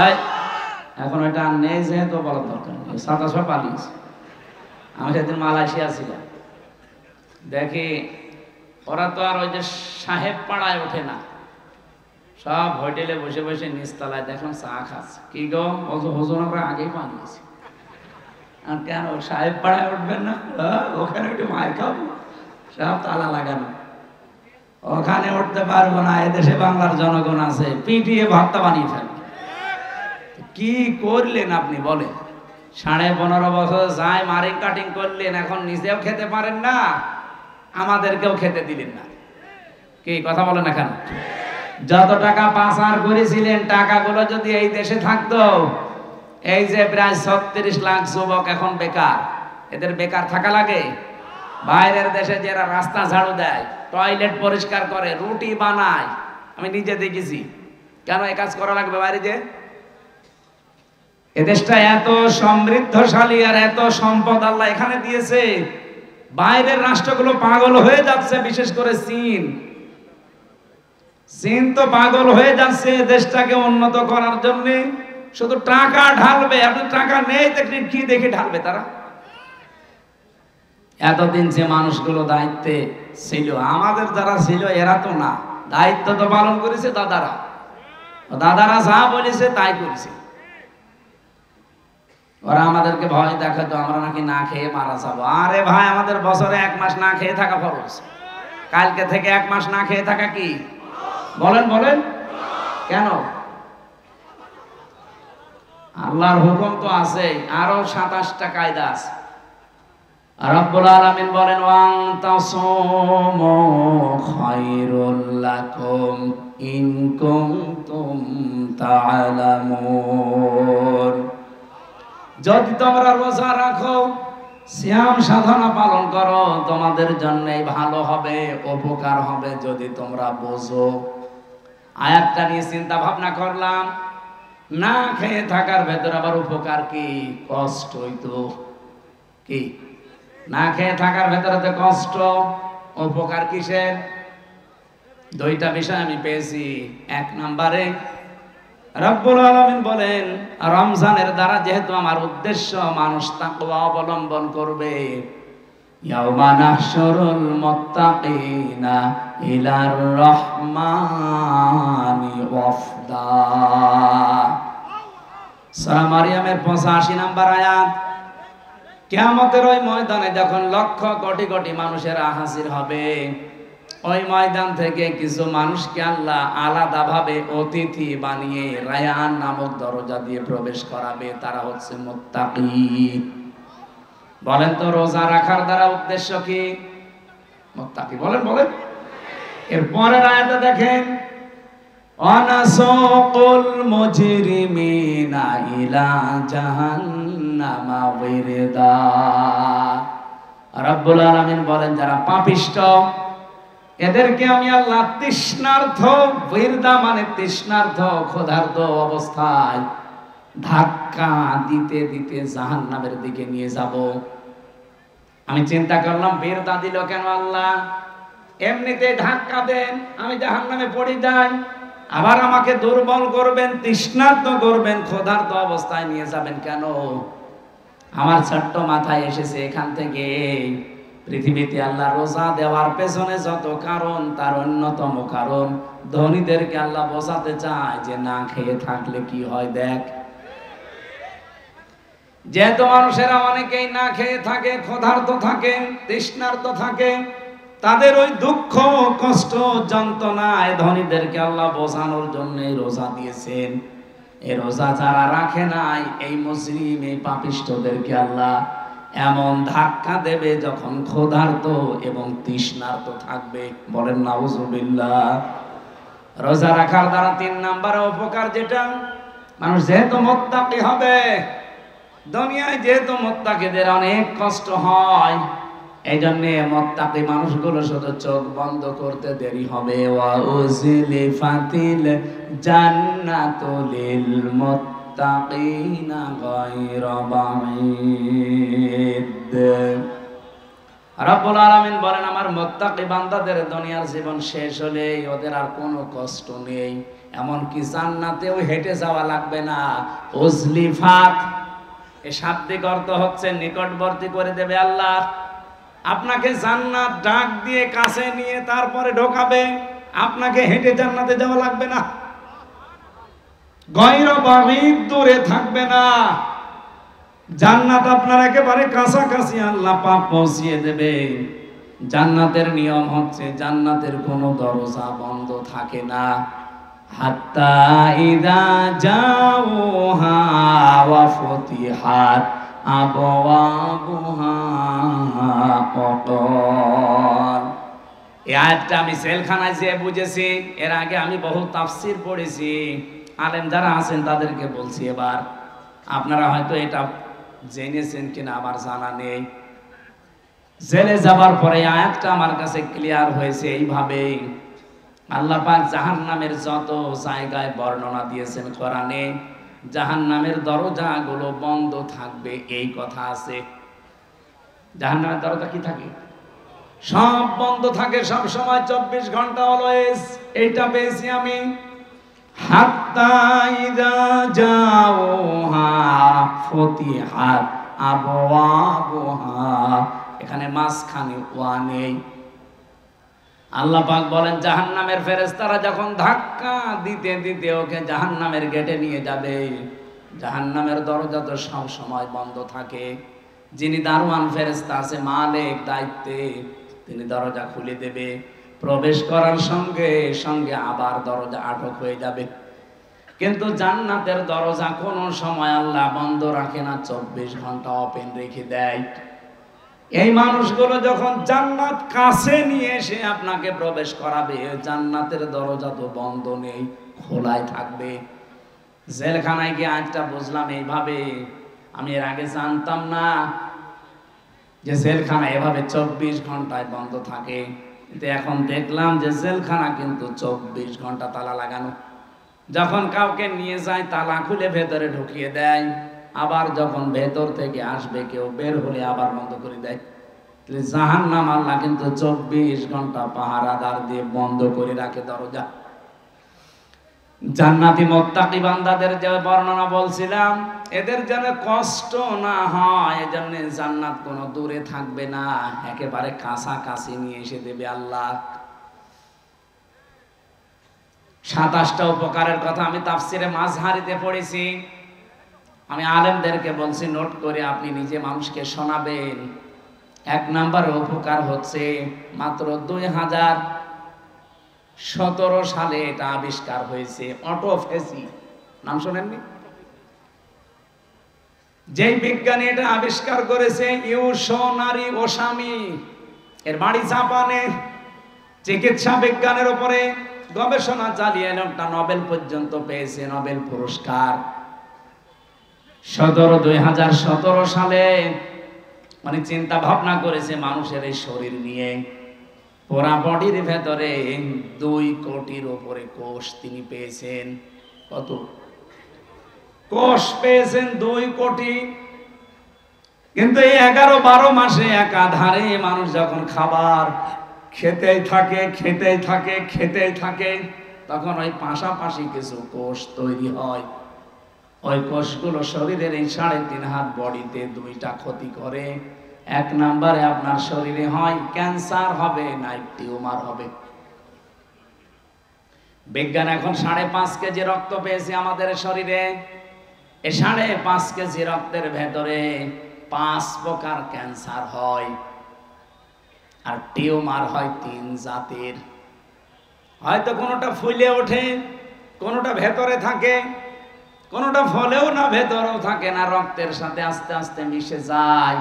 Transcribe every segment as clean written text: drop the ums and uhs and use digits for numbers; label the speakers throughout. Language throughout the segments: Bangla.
Speaker 1: এই এখন ওইটা আর নেই, যেহেতু বলার দরকার নেই, 27 পালিশ। আমি সেদিন মালয়েশিয়া ছিলাম, দেখি ওরা তো আর ওই যে সাহেব পাড়ায় ওঠে না, সব হোটেলে বসে বসে নিচতলায় দেখলাম চা খাচ্ছে। কি গো হুজুর, আমরা আগেই পালিয়েছি। আর কেন সাহেব পাড়ায় উঠবেন না? ওখানে উঠে মায়ের খাবো, সব তালা লাগানো, ওখানে উঠতে পারবো না। এদেশে বাংলার জনগণ আছে, পিটিয়ে ভর্তা বানিয়ে ফেলবে। কি করলেন আপনি বলেন? 15.5 বছর যায় মারিং কাটিং করলেন, এখন নিজেও খেতে পারেন না, আমাদেরকেও খেতে দিলেন না। কি কথা বলেন না কেন? যত টাকা পাচার করেছিলেন, টাকাগুলো যদি এই দেশে থাকতো, এই যে প্রায় 36 লাখ যুবক এখন বেকার, এদের বেকার থাকা লাগে? বাইরের দেশে যারা রাস্তা ঝাড়ু দেয়, টয়লেট পরিষ্কার করে, রুটি বানায়, আমি নিজে দেখেছি। কেন এই কাজ করা লাগবে বাইরে? যে এদেশটা এত সমৃদ্ধশালী আর এত সম্পদ আল্লাহ এখানে দিয়েছে, বাইরের রাষ্ট্রগুলো পাগল হয়ে যাচ্ছে। বিশেষ করে চীন তো পাগল হয়ে যাচ্ছে দেশটাকে উন্নত করার জন্য, শুধু টাকা ঢালবে। আপনি টাকা নেই দেখলেন, কি দেখে ঢালবে তারা? এতদিন যে মানুষগুলো দায়িত্বে ছিল, আমাদের যারা ছিল এরা তো না, দায়িত্ব তো পালন করেছে দাদারা যা বলেছে তাই করেছে। ওরা আমাদেরকে ভয় দেখাতো, আমরা নাকি না খেয়ে মারা যাবো। আরে ভাই, আমাদের বছরে 1 মাস না খেয়ে থাকা ফরজ। কালকে থেকে 1 মাস না খেয়ে থাকা কি? বলেন বলেন, কেন? আল্লাহর হুকুম তো আছে, আরো 27টা কায়দা আছে। রব্বুল আলামিন বলেন, ওয়ান তাসুমু খায়রুল লাকুম ইন কুনতুম তা'লামুন। যদি তোমরা রোজা রাখো, সিয়াম সাধনা পালন করো, তোমাদের জন্যই ভালো হবে, উপকার হবে, যদি তোমরা বোঝো। আয়াতটা নিয়ে চিন্তা ভাবনা করলাম, না খেয়ে থাকার ভেতর আবার উপকার কি? কষ্টই তো। কি না খেয়ে থাকার ভেতরে তো কষ্ট, উপকার কিসের? 2টা বিষয় আমি পেয়েছি। 1 নম্বরে রব্বুল আলামিন বলেন, রমজানের দ্বারা যেহেতু আমার উদ্দেশ্য মানুষ তাকওয়া অবলম্বন করবে, ইয়াউমা নাহশুরুল মুত্তাকিনা ইলার রহমানি ওয়াফদা। সূরা মারইয়ামের 85 নম্বর আয়াত। কিয়ামতের ওই ময়দানে যখন লক্ষ কোটি কোটি মানুষেরা হাজির হবে, ওই ময়দান থেকে কিছু মানুষকে আল্লাহ আলাদাভাবে অতিথি বানিয়ে রায়ান নামক দরজা দিয়ে প্রবেশ করাবে। তারা হচ্ছে মুত্তাকি। বলেন তো, রোজা রাখার দ্বারা উদ্দেশ্য কি? মুত্তাকি। বলেন বলেন। এর পরের আয়াতে দেখেন, অনাসুকুল মুজরিমিনা ইলা জাহান্নামা ওয়িরদা। রব্বুল আলামিন বলেন, যারা পাপিষ্ঠ, এদেরকে আমি আল্লাহ তৃষ্ণার্থ, ওয়িরদা মানে তৃষ্ণার্থ, ক্ষুধার্ত অবস্থায় ধাক্কা দিতে দিতে জাহান্নামের দিকে নিয়ে যাব। আমি চিন্তা করলাম, ওয়িরদা দিল কেন আল্লাহ? এমনিতে ধাক্কা দেন, আমি জাহান্নামে পড়ে যাই, আবার আমাকে দুর্বল করবেন, তৃষ্ণার্ত করবেন, ক্ষুধার্ত অবস্থায় নিয়ে যাবেন কেন? আমার ছোট্ট মাথায় এসেছে এখান থেকে, পৃথিবীতে আল্লাহ রোজা দেওয়ার পেছনে যত কারণ, তার অন্যতম কারণ ধনীদেরকে আল্লাহ বোঝাতে চায় যে না খেয়ে থাকলে কি হয়। দেখ, যেহেতু মানুষেরা অনেকেই না খেয়ে থাকে, ক্ষুধার্ত থাকে, তৃষ্ণার্ত থাকে, তাদের ওই দুঃখ, কষ্ট, যন্ত্রণায় ধনীদেরকে আল্লাহ বোঝানোর জন্য রোজা দিয়েছেন। এই রোজা যারা রাখে নাই, এই মুসলিম, এই পাপিষ্ঠদেরকে আল্লাহ এমন ধাক্কা দেবে যখন ক্ষুধার্ত এবং তৃষ্ণার্ত থাকবে। বলেন নাউজুবিল্লাহ। রোজা রাখার দ্বারা 3 নম্বরে উপকার যেটা, মানুষ যেহেতু মুত্তাকি হবে, দুনিয়ায় যেহেতু মুত্তাকিদের অনেক কষ্ট হয়, এই জন্য মুত্তাকি মানুষগুলো শুধু চোখ বন্ধ করতে দেরি হবে। ওয়া উযলিফাতিল জান্নাতু লিল মুত্তাকিনা গায়রা বাঈদ। রব্বুল আলামিন বলেন আমার মুত্তাকি বান্দাদের দুনিয়ার জীবন শেষ হলে ওদের আর কোনো কষ্ট নেই, এমনকি জান্নাতেও হেঁটে যাওয়া লাগবে না। উজলিফাত, এই শাব্দিক অর্থ হচ্ছে নিকটবর্তী করে দেবে আল্লাহ। আপনাকে জান্নাত ডাক দিয়ে কাছে নিয়ে তারপরে ঢোকাবে, আপনাকে হেঁটে জান্নাতে যাওয়া লাগবে না। গয়র বাগীদ, দূরে থাকবে না, জান্নাত আপনার একেবারে কাছাকাছি আল্লাহ পাক পৌঁছিয়ে দেবে। জান্নাতের নিয়ম হচ্ছে জান্নাতের কোনো দরজা বন্ধ থাকে না। হাত্তা ইদা জাউহা ওয়া ফুতিহাত আবওয়াবুহা ওয়াকাল। এই আয়াতটা আমি সেলখানায় যেয়ে বুঝেছি। এর আগে আমি বহু তাফসীর পড়েছি, আলেম যারা আছেন তাদেরকে বলছি। এবার আপনারা হয়তো এটা জেনেছেন কিনা আমার জানা নেই। জেলে যাবার পরে আয়াতটা আমার কাছে ক্লিয়ার হয়েছে এইভাবে, আল্লাহ পাক জাহান্নামের যত জায়গায় বর্ণনা দিয়েছেন কোরআনে, জাহান্নামের দরজাগুলো বন্ধ থাকবে এই কথা আছে। জাহান্নামের দরজা কি থাকে? সব বন্ধ থাকে সব সময়, 24 ঘন্টা অলওয়েজ। এইটা পেয়েছি আমি। হাত্তা ইযা জাউহা ফুতিহাত আবওয়াবুহা, এখানে মাঝখানে ওয়া নেই। আল্লাহ পাক বলেন জাহান্নামের ফেরেশতারা যখন ধাক্কা দিতে দিতে ওকে জাহান্নামের গেটে নিয়ে যাবে, জাহান্নামের দরজা তো সব সময় বন্ধ থাকে। যিনি দারওয়ান ফেরেশতা আছে, মালিক দায়িত্বে, তিনি দরজা খুলে দেবে। প্রবেশ করার সঙ্গে সঙ্গে আবার দরজা আটক হয়ে যাবে। কিন্তু জান্নাতের দরজা কোনো সময় আল্লাহ বন্ধ রাখে না, 24 ঘন্টা ওপেন রেখে দেয়। এই মানুষগুলো যখন জান্নাত কাছে নিয়ে এসে আপনাকে প্রবেশ করাবে, জান্নাতের দরজা তো বন্ধ নেই, খোলাই থাকবে। জেলখানায় গিয়ে আজটা বুঝলাম এইভাবে। আমি এর আগে জানতাম না যে জেলখানা এভাবে 24 ঘন্টায় বন্ধ থাকে, কিন্তু এখন দেখলাম যে জেলখানা কিন্তু 24 ঘন্টা তালা লাগানো। যখন কাউকে নিয়ে যায় তালা খুলে ভেতরে ঢুকিয়ে দেয়, আবার যখন ভেতর থেকে আসবে কেউ বের হলে আবার বন্ধ করে দেয়। জাহান্নাম আল্লাহ কিন্তু 24 ঘন্টা পাহারাদার দিয়ে বন্ধ করে রাখে দরজা। জান্নাতি মুত্তাকি বান্দাদের যে বর্ণনা বলছিলাম, এদের যেন কষ্ট না হয় এজন্য জান্নাত কোনো দূরে থাকবে না, একেবারে কাছাকাছি নিয়ে এসে দেবে আল্লাহ। 27টা উপকারের কথা আমি তাফসিরে মাযহারিতে পড়েছি। আমি আলেমদেরকে বলছি নোট করে আপনি নিজে মানুষকে শোনাবেন। 1 নাম্বার উপকার হচ্ছে মাত্র 2017 সালে এটা আবিষ্কার হয়েছে, অটোফেসি। নাম শোনেননি? যেই বিজ্ঞানী এটা আবিষ্কার করেছে ইউশোনারি ওসামি, এর বাড়ি জাপানে। চিকিৎসা বিজ্ঞানের উপরে গবেষণা চালিয়ে একটা নোবেল পর্যন্ত পেয়েছে, নোবেল পুরস্কার। 2017 সালে মানে চিন্তা ভাবনা করেছে মানুষের এই শরীর নিয়ে। পুরা বডির ভেতরে 2 কোটির উপরে কোষ তিনি পেয়েছেন। কত কোষ পেয়েছেন? 2 কোটি। কিন্তু এই 11-12 মাসে একাধারে মানুষ যখন খাবার খেতেই থাকে, তখন ওই পাশাপাশি কিছু কোষ তৈরি হয়। ওই কোষগুলো শরীরের এই 3.5 হাত বডিতে 2টা ক্ষতি করে। 1 নম্বরে আপনার শরীরে হয় ক্যান্সার হবে, নাই টিউমার হবে। বিজ্ঞান এখন 5.5 কেজি রক্ত পেয়েছে আমাদের শরীরে। এই 5.5 কেজি রক্তের ভেতরে 5 প্রকার ক্যান্সার হয়, আর টিউমার হয় 3 জাতের। হয়তো কোনোটা ফুলে ওঠে, কোনোটা ভেতরে থাকে, কোনোটা ফলেও না ভেতরেও থাকে না, রক্তের সাথে আস্তে আস্তে মিশে যায়।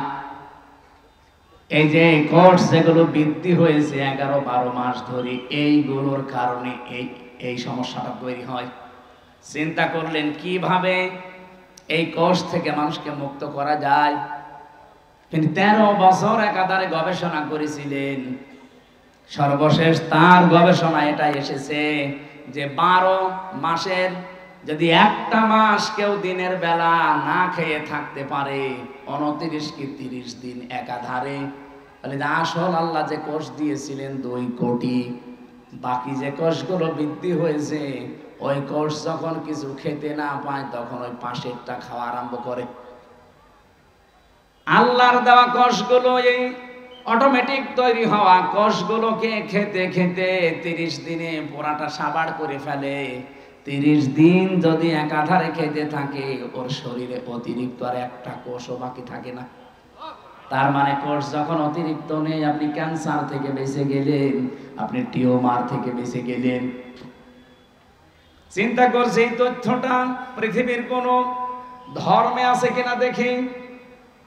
Speaker 1: এই যে কোষ যেগুলো বৃদ্ধি হয়েছে 11-12 মাস ধরে, এইগুলোর কারণে এই সমস্যাটা তৈরি হয়। চিন্তা করলেন কিভাবে এই কোষ থেকে মানুষকে মুক্ত করা যায়। তিনি 13 বছর একাধারে গবেষণা করেছিলেন। সর্বশেষ তার গবেষণা এটা এসেছে যে 12 মাসের যদি একটা মাস কেউ দিনের বেলা না খেয়ে থাকতে পারে, 29 কি 30 দিন একাধারে, আসল আল্লাহ যে কোষ দিয়েছিলেন 2 কোটি, বাকি যে কোষগুলো বৃদ্ধি হয়েছে ওই কোষ যখন কিছু খেতে না পায় তখন ওই পাশেরটা খাওয়া আরম্ভ করে। আল্লাহর দেওয়া কোষগুলো এই অটোমেটিক তৈরি হওয়া কোষগুলোকে খেতে খেতে 30 দিনে পুরাটা সাবাড় করে ফেলে। 30 দিন যদি একাধারে খেতে থাকে ওর শরীরে অতিরিক্ত আর একটা কোষও বাকি থাকে না। তার মানে কোষ যখন অতিরিক্ত নেই, আপনি ক্যান্সার থেকে বেঁচে গেলেন, আপনি টিউমার থেকে বেঁচে গেলেন। চিন্তা করছে এই তথ্যটা পৃথিবীর কোন ধর্মে আছে কিনা দেখি।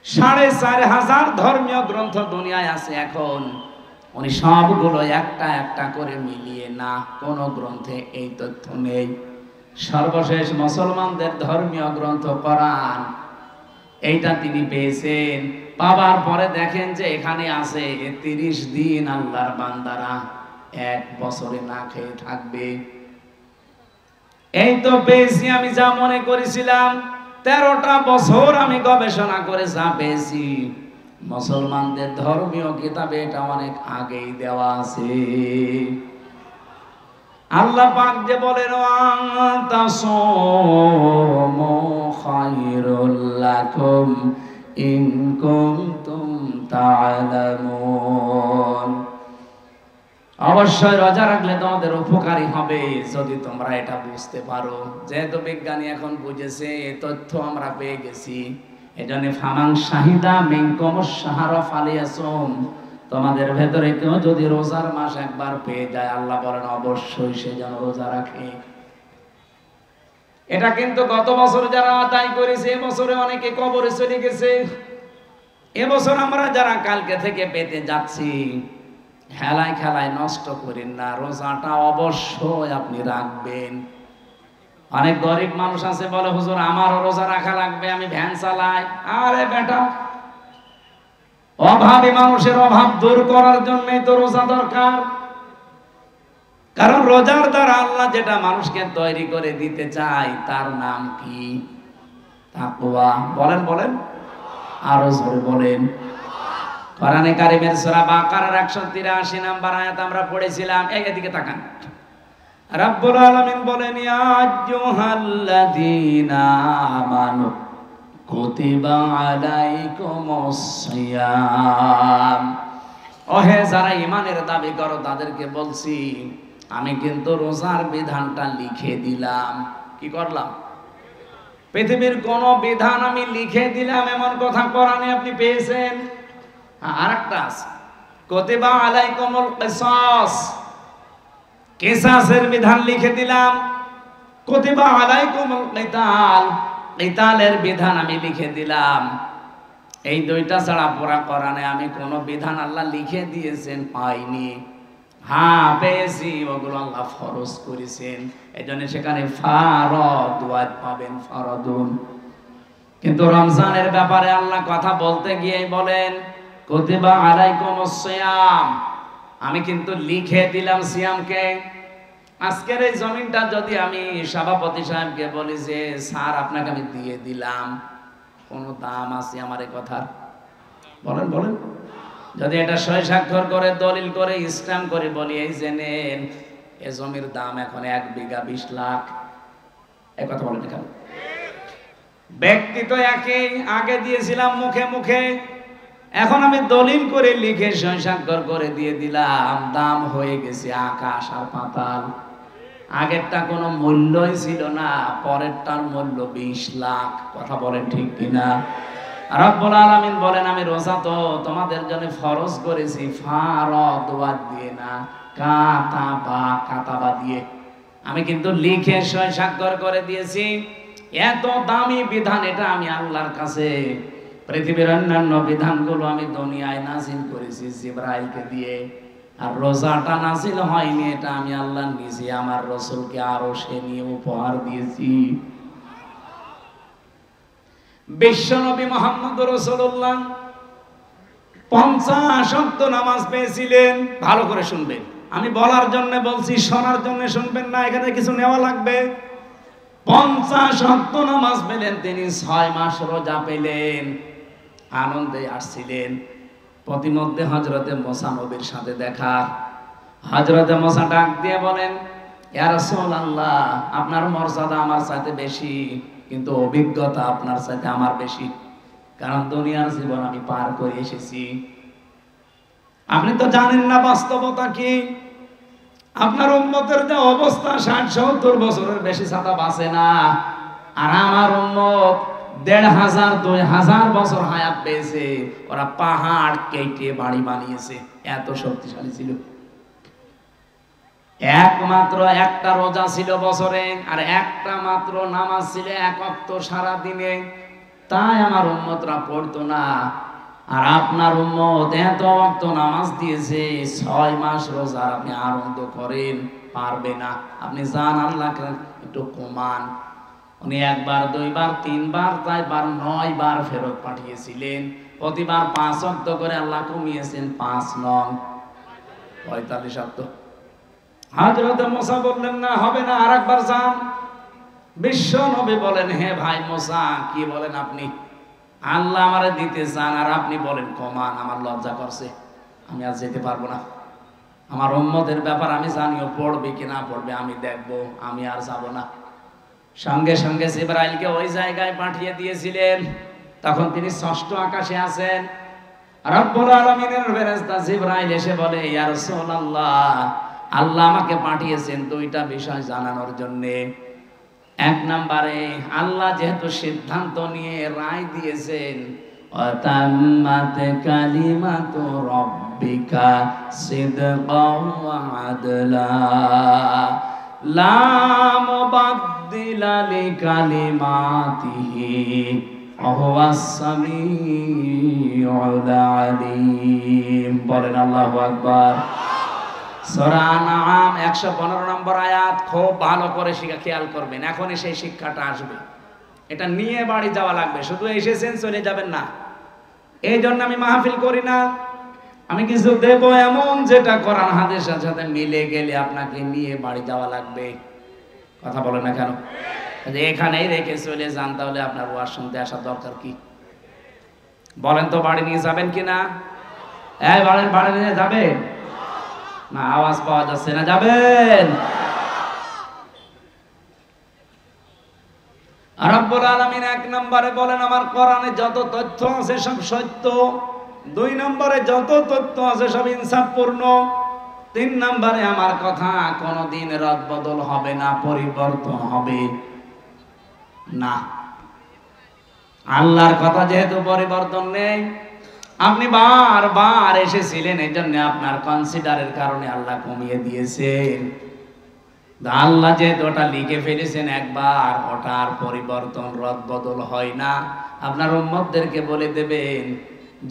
Speaker 1: 4500 ধর্মীয় গ্রন্থ দুনিয়ায় আছে এখন, উনি সবগুলো একটা একটা করে মিলিয়ে না, কোন গ্রন্থে এই তথ্য নেই। সর্বশেষ মুসলমানদের ধর্মীয় গ্রন্থ কোরআন, এইটা তিনি পেয়েছেন। পাওয়ার পরে দেখেন যে এখানে আছে 30 দিন আল্লাহর বান্দারা 1 বছরে না খেয়ে থাকবে। এই তো পেয়েছি আমি যা মনে করেছিলাম। 13টা বছর আমি গবেষণা করে যা পেয়েছি, মুসলমানদের ধর্মীয় কিতাবে এটা অনেক আগেই দেওয়া আছে। আল্লাহ পাক যে বলেন তাসামু খায়রুল লাকুম ইন কুনতুম তা'লামুন, অবশ্যই রোজা রাখলে তোমাদের উপকারী হবে যদি তোমরা এটা বুঝতে পারো। যেহেতু বিজ্ঞানী এখন বুঝেছে, এই তথ্য আমরা পেয়ে গেছি, এজন্য ফামান শাহিদা মিনকুমুশ শাহরা ফালিয়াসুম, তোমাদের ভেতরে কেউ যদি রোজার মাস একবার পেয়ে যায়, আল্লাহ বলেন অবশ্যই সে যেন রোজা রাখে। এটা কিন্তু গত বছর যারা আদায় করেছে এবছরে অনেকে কবরে চলে গেছে। এবছর আমরা যারা কালকে থেকে পেতে যাচ্ছি, হেলায় খেলায় নষ্ট করেন না, রোজাটা অবশ্যই আপনি রাখবেন। অনেক গরিব মানুষ আছে বলে হুজুর আমারও রোজা রাখা লাগবে, আমি ভ্যান চালাই। আরে বেটা, অভাবী মানুষের অভাব দূর করার জন্যই তো রোজা দরকার। কারণ রোজার দ্বারা আল্লাহ যেটা মানুষকে তৈরি করে দিতে চায় তার নাম কি? তাকওয়া। বলেন বলেন, আরো জোরে বলেন। কোরআনে কারীমের সূরা বাকারার 183 নম্বর আয়াত আমরা পড়েছিলাম। এদিকে তাকান। রব্বুল আলামিন বলেন ইয়া আইয়ুহাল্লাযীনা আমানু কুতিবা আলাইকুমুস সিয়াম, ওহে যারা ঈমানের দাবি করো তাদেরকে বলছি আমি কিন্তু রোজার বিধানটা লিখে দিলাম। কি করলাম? পৃথিবীর কোন বিধান আমি লিখে দিলাম এমন কথা কোরআনে আপনি পেয়েছেন? আরেকটা আছে, কুতিবা আলাইকুমুল কিসাস, কিসাসের বিধান লিখে দিলাম। কুতিবা আলাইকুমুল কিতাল, কিতালের বিধান আমি লিখে দিলাম। এই দুইটা ছাড়া পুরা কোরআনে আমি কোন বিধান আল্লাহ লিখে দিয়েছেন পাইনি। হ্যাঁ পেয়েছি, ওগুলো আল্লাহ ফরজ করেছেন। এজন্য সেখানে ফারদ ওয়াজ পাবেন, ফরদুন। কিন্তু রমজানের ব্যাপারে আল্লাহ কথা বলতে গিয়ে বলেন কুতিবা আলাইকুমুস সিয়াম, আমি কিন্তু লিখে দিলাম সিয়ামকে। আজকের এই জমিনটা যদি আমি সভাপতি সাহেবকে বলি যে স্যার আপনাকে আমি দিয়ে দিলাম, কোন দাম আছে আমার এই কথার? বলেন বলেন। যদি এটা সই স্বাক্ষর করে দলিল করে স্ট্যাম্প করে বলি এই যে নেন, এই জমির দাম এখন 1 বিঘা 20 লাখ, এই কথা বলেন কেন? ব্যক্তি তো একই, আগে দিয়েছিলাম মুখে মুখে, এখন আমি দলিল করে লিখে সই স্বাক্ষর করে দিয়ে দিলাম, দাম হয়ে গেছে আকাশ আর পাতাল। আগেরটা কোনো মূল্যই ছিল না, পরেরটার মূল্য 20 লাখ। কথা বলেন ঠিক কিনা? রব্বুল আলামিন বলেন আমি রোজা তো তোমাদের জন্য ফরজ করেছি ফারদ ওয়াদ দিয়ে না, কাতাবা দিয়ে। আমি কিন্তু লিখে সই স্বাক্ষর করে দিয়েছি। এত দামি বিধান এটা আমি আল্লাহর কাছে। পৃথিবীর অন্যান্য বিধানগুলো আমি দুনিয়ায় নাজিল করেছি জিবরাইলকে দিয়ে, আর রোজাটা নাজিল হয়নি, এটা আমি আল্লাহ নিজে আমার রাসূলকে আরশে নিয়ে উপহার দিয়েছি। বিশ্বনবী মুহাম্মদ রাসূলুল্লাহ 50 ওয়াক্ত নামাজ পেয়েছিলেন। ভালো করে শুনবেন, আমি বলার জন্য বলছি, শোনার জন্য শুনবেন না, এখানে কিছু নেওয়া লাগবে। 50 ওয়াক্ত নামাজ পেলেন তিনি, 6 মাস রোজা পেলেন, আনন্দে আসছিলেন। প্রতিমধ্যে হযরতে মুসা নবীর সাথে দেখা। হযরতে মুসা ডাক দিয়ে বলেন, ইয়া রাসূলুল্লাহ, আপনার মর্যাদা আমার চাইতে বেশি, কিন্তু অভিজ্ঞতা আপনার চাইতে আমার বেশি, কারণ দুনিয়ার জীবন আমি পার করে এসেছি। আপনি তো জানেন না বাস্তবতা কি। আপনার উম্মতের যে অবস্থা, 60-70 বছরের বেশি ছাতা বাঁচে না, আর আমার উম্মত 1500 2000 বছর হায়াত পেয়েছে। ওরা পাহাড় কেটে বাড়ি বানিয়েছে, এত শক্তিশালী ছিল। একমাত্র একটা রোজা ছিল বছরে, আর একটা মাত্র নামাজ ছিল 1 ওয়াক্ত সারা দিনে। তাই আমার উম্মতরা পড়তো না। আর আপনার উম্মত এত ওয়াক্ত নামাজ দিয়েছে, 6 মাস রোজা আপনি আনন্দ করেন, পারবে না। আপনি জান আল্লাহকে একটু কমান। উনি 1 বার 2 বার 3 বার 4 বার 9 বার ফেরত পাঠিয়েছিলেন। প্রতিবার 5 ওয়াক্ত করে আল্লাহ কমিয়েছেন, 5 নং 45 ওয়াক্ত। হযরত মুসা বললেন, না হবে না, আরেকবার যান। বিশ্ব নবী বলেন, হে ভাই মুসা, কি বলেন আপনি? আল্লাহ আমারে দিতে চান আর আপনি বলেন কমান। আমার লজ্জা করছে, আমি আর যেতে পারবো না। আমার উম্মতের ব্যাপার আমি জানিও, পড়বে কি না পড়বে আমি দেখবো, আমি আর যাব না। সঙ্গে সঙ্গে জিবরাইলকে ওই জায়গায় পাঠিয়ে দিয়েছিলেন। তখন তিনি 6ষ্ঠ আকাশে আছেন। রব্বুল আলামিনের ফেরেশতা জিবরাইল এসে বলে, ইয়া রাসূলুল্লাহ, আল্লাহ আমাকে পাঠিয়েছেন 2টা বিষয় জানানোর জন্য। 1 নম্বরে, আল্লাহ যেহেতু সিদ্ধান্ত নিয়ে রায় দিয়েছেন, ওয়াতাম্মাত কালিমাতু রাব্বিকা সিদকাও ওয়া আদলা লা মুবাদদিলা লিকালিমাতিহি ওয়া হুয়াস সামিউল আলিম। বলেন আল্লাহু আকবার। সূরা আনআম 115 নম্বর আয়াত। খুব ভালো করে খেয়াল করবেন, এখনই সেই শিক্ষাটা আসবে। এটা নিয়ে বাড়ি যাওয়া লাগবে, শুধু এসেছেন চলে যাবেন না। এই জন্য আমি মাহফিল করি না। আমি কিছু দেব এমন যেটা কোরআন হাদিসের সাথে মিলে গেলে আপনাকে নিয়ে বাড়ি যাওয়া লাগবে। কথা বলেন না কেন? এখানেই রেখে চলে যান, তাহলে আপনার ওয়াজ শুনতে আসার দরকার কি? বলেন তো, বাড়ি নিয়ে যাবেন কিনা? এই বাড়ি নিয়ে যাবেন না? আওয়াজ পাওয়া যাচ্ছে না, যাবেন? রব্বুল আলামিন 1 নম্বরে বলেন, আমার কোরআনে যত তথ্য আছে সব সত্য। 2 নম্বরে যত তথ্য আছে সব ইনসাফপূর্ণ। 3 নম্বরে আমার কথা কোনোদিন রদবদল হবে না, পরিবর্তন হবে না। আল্লাহর কথা যেহেতু পরিবর্তন নেই, আপনি বারবার এসেছিলেন, এই জন্য আপনার কনসিডারের কারণে আল্লাহ কমিয়ে দিয়েছেন। আল্লাহ যেহেতু ওটা লিখে ফেলেছেন একবার, ওটার পরিবর্তন রদবদল হয় না। আপনার উম্মতদেরকে বলে দেবেন,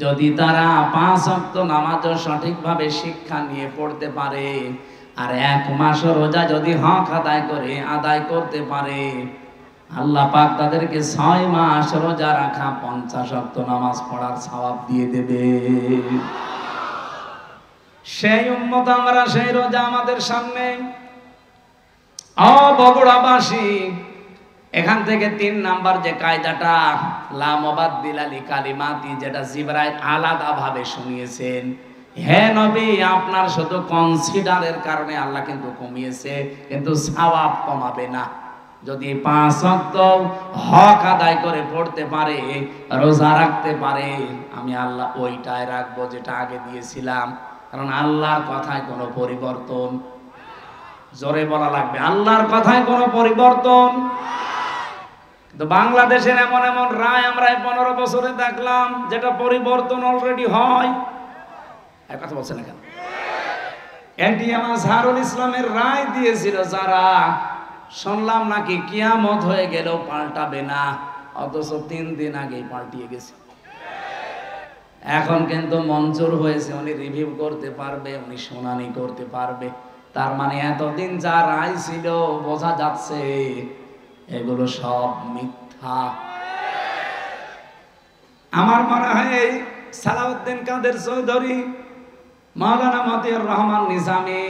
Speaker 1: যদি তারা 5 ওয়াক্ত নামাজও সঠিকভাবে শিক্ষা নিয়ে পড়তে পারে, আর 1 মাস রোজা যদি হক আদায় করতে পারে, আল্লাহ পাক তাদেরকে 6 মাস রোজা রাখা 50 ওয়াক্ত নামাজ পড়ার সওয়াব দিয়ে দেবে। সেই উম্মত আমরা, সেই রোজা আমাদের সামনে। বগুড়াবাসী, এখান থেকে 3 নাম্বার যে কায়দাটা, লা মুবাদদিলা লিকালিমাতি, যেটা জিবরাইল আলাদা ভাবে শুনিয়েছেন, হে নবী, আপনার শুধু কনসিডারের কারণে আল্লাহ কিন্তু কমিয়েছে, কিন্তু সওয়াব কমাবে না। যদি 5 ওয়াক্ত হক আদায় করে পড়তে পারে, রোজা রাখতে পারে, আমি আল্লাহ ওইটাই রাখবো যেটা আগে দিয়েছিলাম। কারণ আল্লাহর কথায় কোনো পরিবর্তন, জোরে বলা লাগবে, আল্লাহর কথায় কোনো পরিবর্তন। তো বাংলাদেশের এমন এমন রায় আমরা 15 বছরে দেখলাম, যেটা পরিবর্তন অলরেডি হয়। এক কথা বলছে না কেন? এটিএম আজহারুল ইসলামের রায় দিয়েছিল যারা, শুনলাম নাকি কিয়ামত হয়ে গেলেও পাল্টাবে না, অথচ 3 দিন আগেই পাল্টিয়ে গেছে। এখন কিন্তু মঞ্জুর হয়েছে, উনি রিভিউ করতে পারবে, উনি শুনানি করতে পারবে। তার মানে এতদিন যা রায় ছিল, বোঝা যাচ্ছে এগুলো সব মিথ্যা। আমার মনে হয় এই সালাউদ্দিন কাদের চৌধুরী, মাওলানা মতিউর রহমান নিজামী,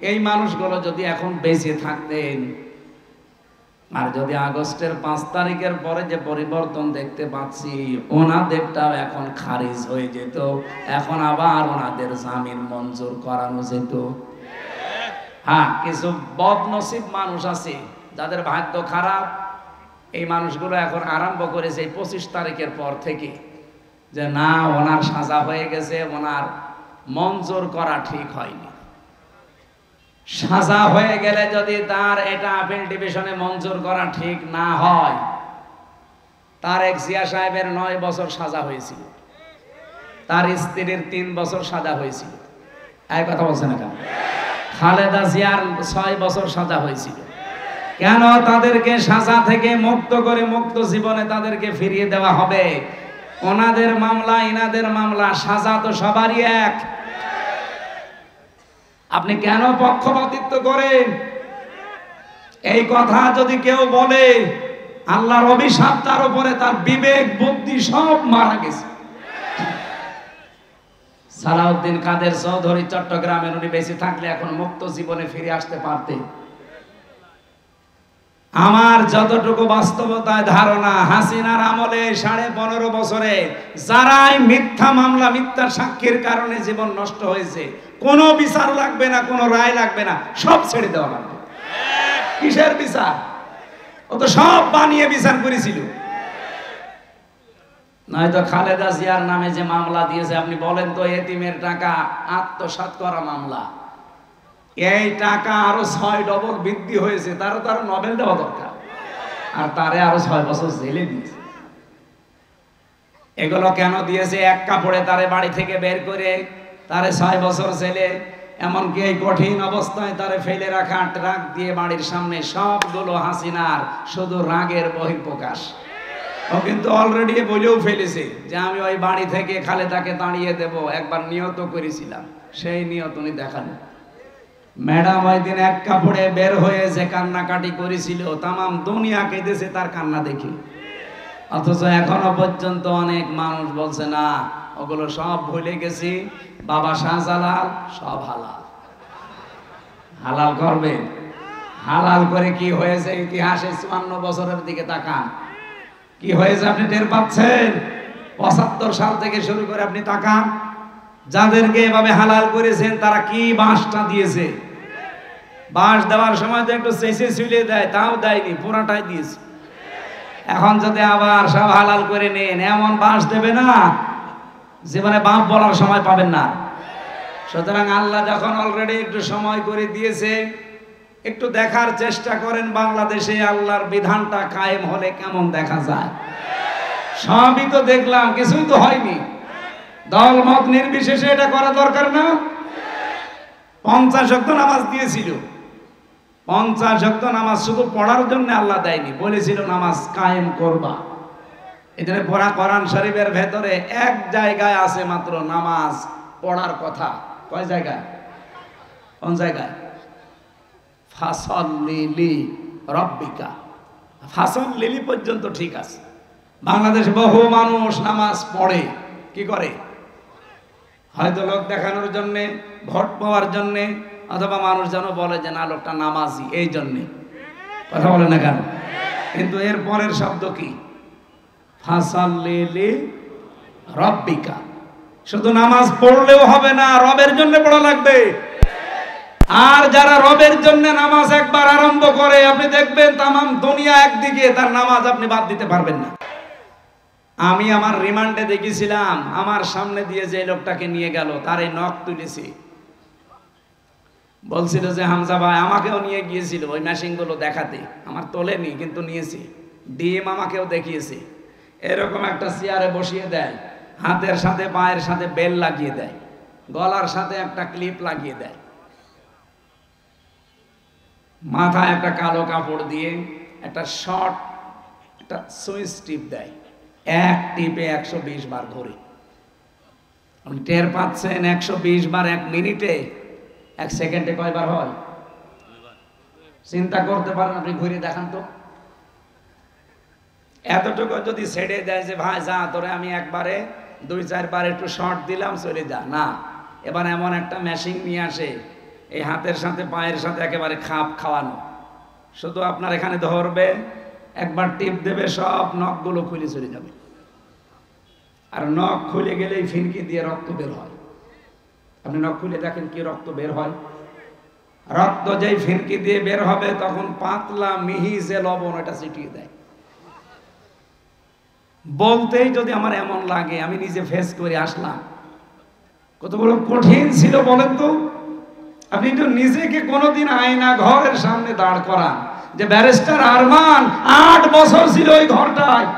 Speaker 1: এই মানুষগুলো যদি এখন বেঁচে থাকতেন, আর যদি আগস্টের 5 তারিখের পরে যে পরিবর্তন দেখতে পাচ্ছি, ওনাদেরটাও এখন খারিজ হয়ে যেত, এখন আবার ওনাদের জামিন মঞ্জুর করানো যেত। হ্যাঁ, কিছু বদনসিব মানুষ আছে যাদের ভাগ্য খারাপ, এই মানুষগুলো এখন আরম্ভ করেছে এই 25 তারিখের পর থেকে যে না, ওনার সাজা হয়ে গেছে, ওনার মঞ্জুর করা ঠিক হয়নি। সাজা হয়ে গেলে যদি তার এটা আপিল ডিভিশনে মঞ্জুর করা ঠিক না হয়, তার এক জিয়া সাহেবের 9 বছর সাজা হয়েছিল, তার স্ত্রীর 3 বছর সাজা হয়েছিল। এই কথা বলছে না কেন? খালেদা জিয়ার 6 বছর সাজা হয়েছিল। কেন তাদেরকে সাজা থেকে মুক্ত করে মুক্ত জীবনে তাদেরকে ফিরিয়ে দেওয়া হবে? ওনাদের মামলা ইনাদের মামলা, সাজা তো সবারই এক। আপনি কেন পক্ষপাতিত্ব করেন? এই কথা যদি কেউ বলে, আল্লাহর অভিশাপ তার উপরে, তার বিবেক বুদ্ধি সব মারা গেছে। সালাউদ্দিন কাদের চৌধুরী চট্টগ্রামের, উনি বেঁচে থাকলে এখন মুক্ত জীবনে ফিরে আসতে পারতেন। আমার যতটুকু বাস্তবতায় ধারণা, হাসিনার আমলে 15.5 বছরে যারাই মিথ্যা মামলা, মিথ্যা সাক্ষীর কারণে জীবন নষ্ট হয়েছে, কোনো বিচার লাগবে না, কোনো রায় লাগবে না, সব ছেড়ে দেওয়া লাগবে। কিসের বিচার? ও তো সব বানিয়ে বিচার করেছিল। নয়তো খালেদা জিয়ার নামে যে মামলা দিয়েছে, আপনি বলেন তো, এতিমের টাকা আত্মসাৎ করা মামলা, এই টাকা আরো 6 ডবল বৃদ্ধি হয়েছে, তারও নোবেল দেওয়া দরকার, আর তারে আরো 6 বছর জেলে দিয়েছে। এগুলো কেন দিয়েছে? এক কাপড়ে তারে বাড়ি থেকে বের করে তারে 6 বছর জেলে, এমনকি এই কঠিন অবস্থায় তারে ফেলে রাখা ট্রাক দিয়ে বাড়ির সামনে, সবগুলো হাসিনার শুধু রাগের বহিঃপ্রকাশ। ও কিন্তু অলরেডি বলেও ফেলেছে যে আমি ওই বাড়ি থেকে খালেদাকে তাড়িয়ে দেব, একবার নিয়ত করেছিলাম, সেই নিয়ত উনি দেখালেন। ম্যাডাম ওই দিন এক কাপড়ে বের হয়ে যে কান্নাকাটি করেছিল, তামাম দুনিয়া কেঁদেছে তার কান্না দেখে। অথচ এখনো পর্যন্ত অনেক মানুষ বলছে না, ওগুলো সব ভুলে গেছি, বাবা শাহজালাল সব হালাল। হালাল করবে? হালাল করে কি হয়েছে ইতিহাসে? 54 বছরের দিকে তাকান, কি হয়েছে আপনি টের পাচ্ছেন? 75 সাল থেকে শুরু করে আপনি তাকান, যাদেরকে এভাবে হালাল করেছেন তারা কি বাঁশটা দিয়েছে। বাঁশ দেওয়ার সময় তো একটু চেঁচে ছুলে দেয়, তাও দেয়নি, পুরাটাই দিয়েছে। এখন যদি আবার সব হালাল করে নেন, এমন বাঁশ দেবে না জীবনে বাপ বলার সময় পাবেন না। সুতরাং আল্লাহ যখন অলরেডি একটু সময় করে দিয়েছে, একটু দেখার চেষ্টা করেন বাংলাদেশে আল্লাহর বিধানটা কায়েম হলে কেমন দেখা যায়। সবই তো দেখলাম, কিছুই তো হয়নি। দল মত নির্বিশেষে এটা করা দরকার না? 50 ওয়াক্ত নামাজ দিয়েছিল, 50 ওয়াক্ত নামাজ শুধু পড়ার জন্য আল্লাহ দেয়নি, বলেছিল নামাজ কায়েম করবা। এখানে পড়া কোরআন শরীফের ভেতরে এক জায়গায় আছে মাত্র নামাজ পড়ার কথা। কয় জায়গায়? কোন জায়গায়? ফাসাল্লি রাব্বিকা, ফাসাল্লি পর্যন্ত ঠিক আছে। বাংলাদেশে বহু মানুষ নামাজ পড়ে, কি করে? হয়তো লোক দেখানোর জন্যে, ভোট পাওয়ার জন্যে, অথবা মানুষ যেন বলে যে না লোকটা নামাজি, এই জন্যে। কথা বলে না কেন? কিন্তু এর পরের শব্দ কি? ফাসাল্লি রাব্বিকা। শুধু নামাজ পড়লেও হবে না, রবের জন্য পড়া লাগবে। আর যারা রবের জন্য নামাজ একবার আরম্ভ করে, আপনি দেখবেন তামাম দুনিয়া একদিকে, তার নামাজ আপনি বাদ দিতে পারবেন না। আমি আমার রিমান্ডে দেখেছিলাম, আমার সামনে দিয়ে যে লোকটাকে নিয়ে গেল, তার এই নখ তুলেছি, বলছিল যে হামজা ভাই, আমাকেও নিয়ে গিয়েছিল ওই মেশিন গুলো দেখাতে, আমার তোলেনি কিন্তু নিয়েছি। ডিএম আমাকেও দেখিয়েছে, এরকম একটা চেয়ারে বসিয়ে দেয়, হাতের সাথে পায়ের সাথে বেল লাগিয়ে দেয়, গলার সাথে একটা ক্লিপ লাগিয়ে দেয়, মাথায় একটা কালো কাপড় দিয়ে একটা শর্ট একটা সুইচ টিপ দেয়, এক টিপে 120 বার ঘুরে। আপনি টের পাচ্ছেন 120 বার 1 মিনিটে? 1 সেকেন্ডে কয়বার হয় চিন্তা করতে পারেন? আপনি ঘুরে দেখান তো। এতটুকু যদি ছেড়ে দেয় যে ভাই যা তোরে আমি একবারে 2-4 বার একটু শর্ট দিলাম, চলে যা, না, এবার এমন একটা মেশিন নিয়ে আসে, এই হাতের সাথে পায়ের সাথে একেবারে খাপ খাওয়ানো, শুধু আপনার এখানে ধরবে, একবার টিপ দেবে, সব নখগুলো খুলে চলে যাবে। আর নখ খুলে গেলেই ফিনকি দিয়ে রক্ত বের হয়। আপনি নখ খুলে দেখেন কি রক্ত বের হয়। রক্ত যেই ফিনকি দিয়ে বের হবে তখন পাতলা মিহি যে লবণ এটা ছিটিয়ে দেয়। বলতেই যদি আমার এমন লাগে, আমি নিজে ফেস করে আসলাম, কতগুলো কঠিন ছিল বলেন তো। আপনি তো নিজেকে কোনোদিন আয়না ঘরের সামনে দাঁড় করান যে ব্যারিস্টার আরমান 8 বছর ছিল ওই ঘরটায়,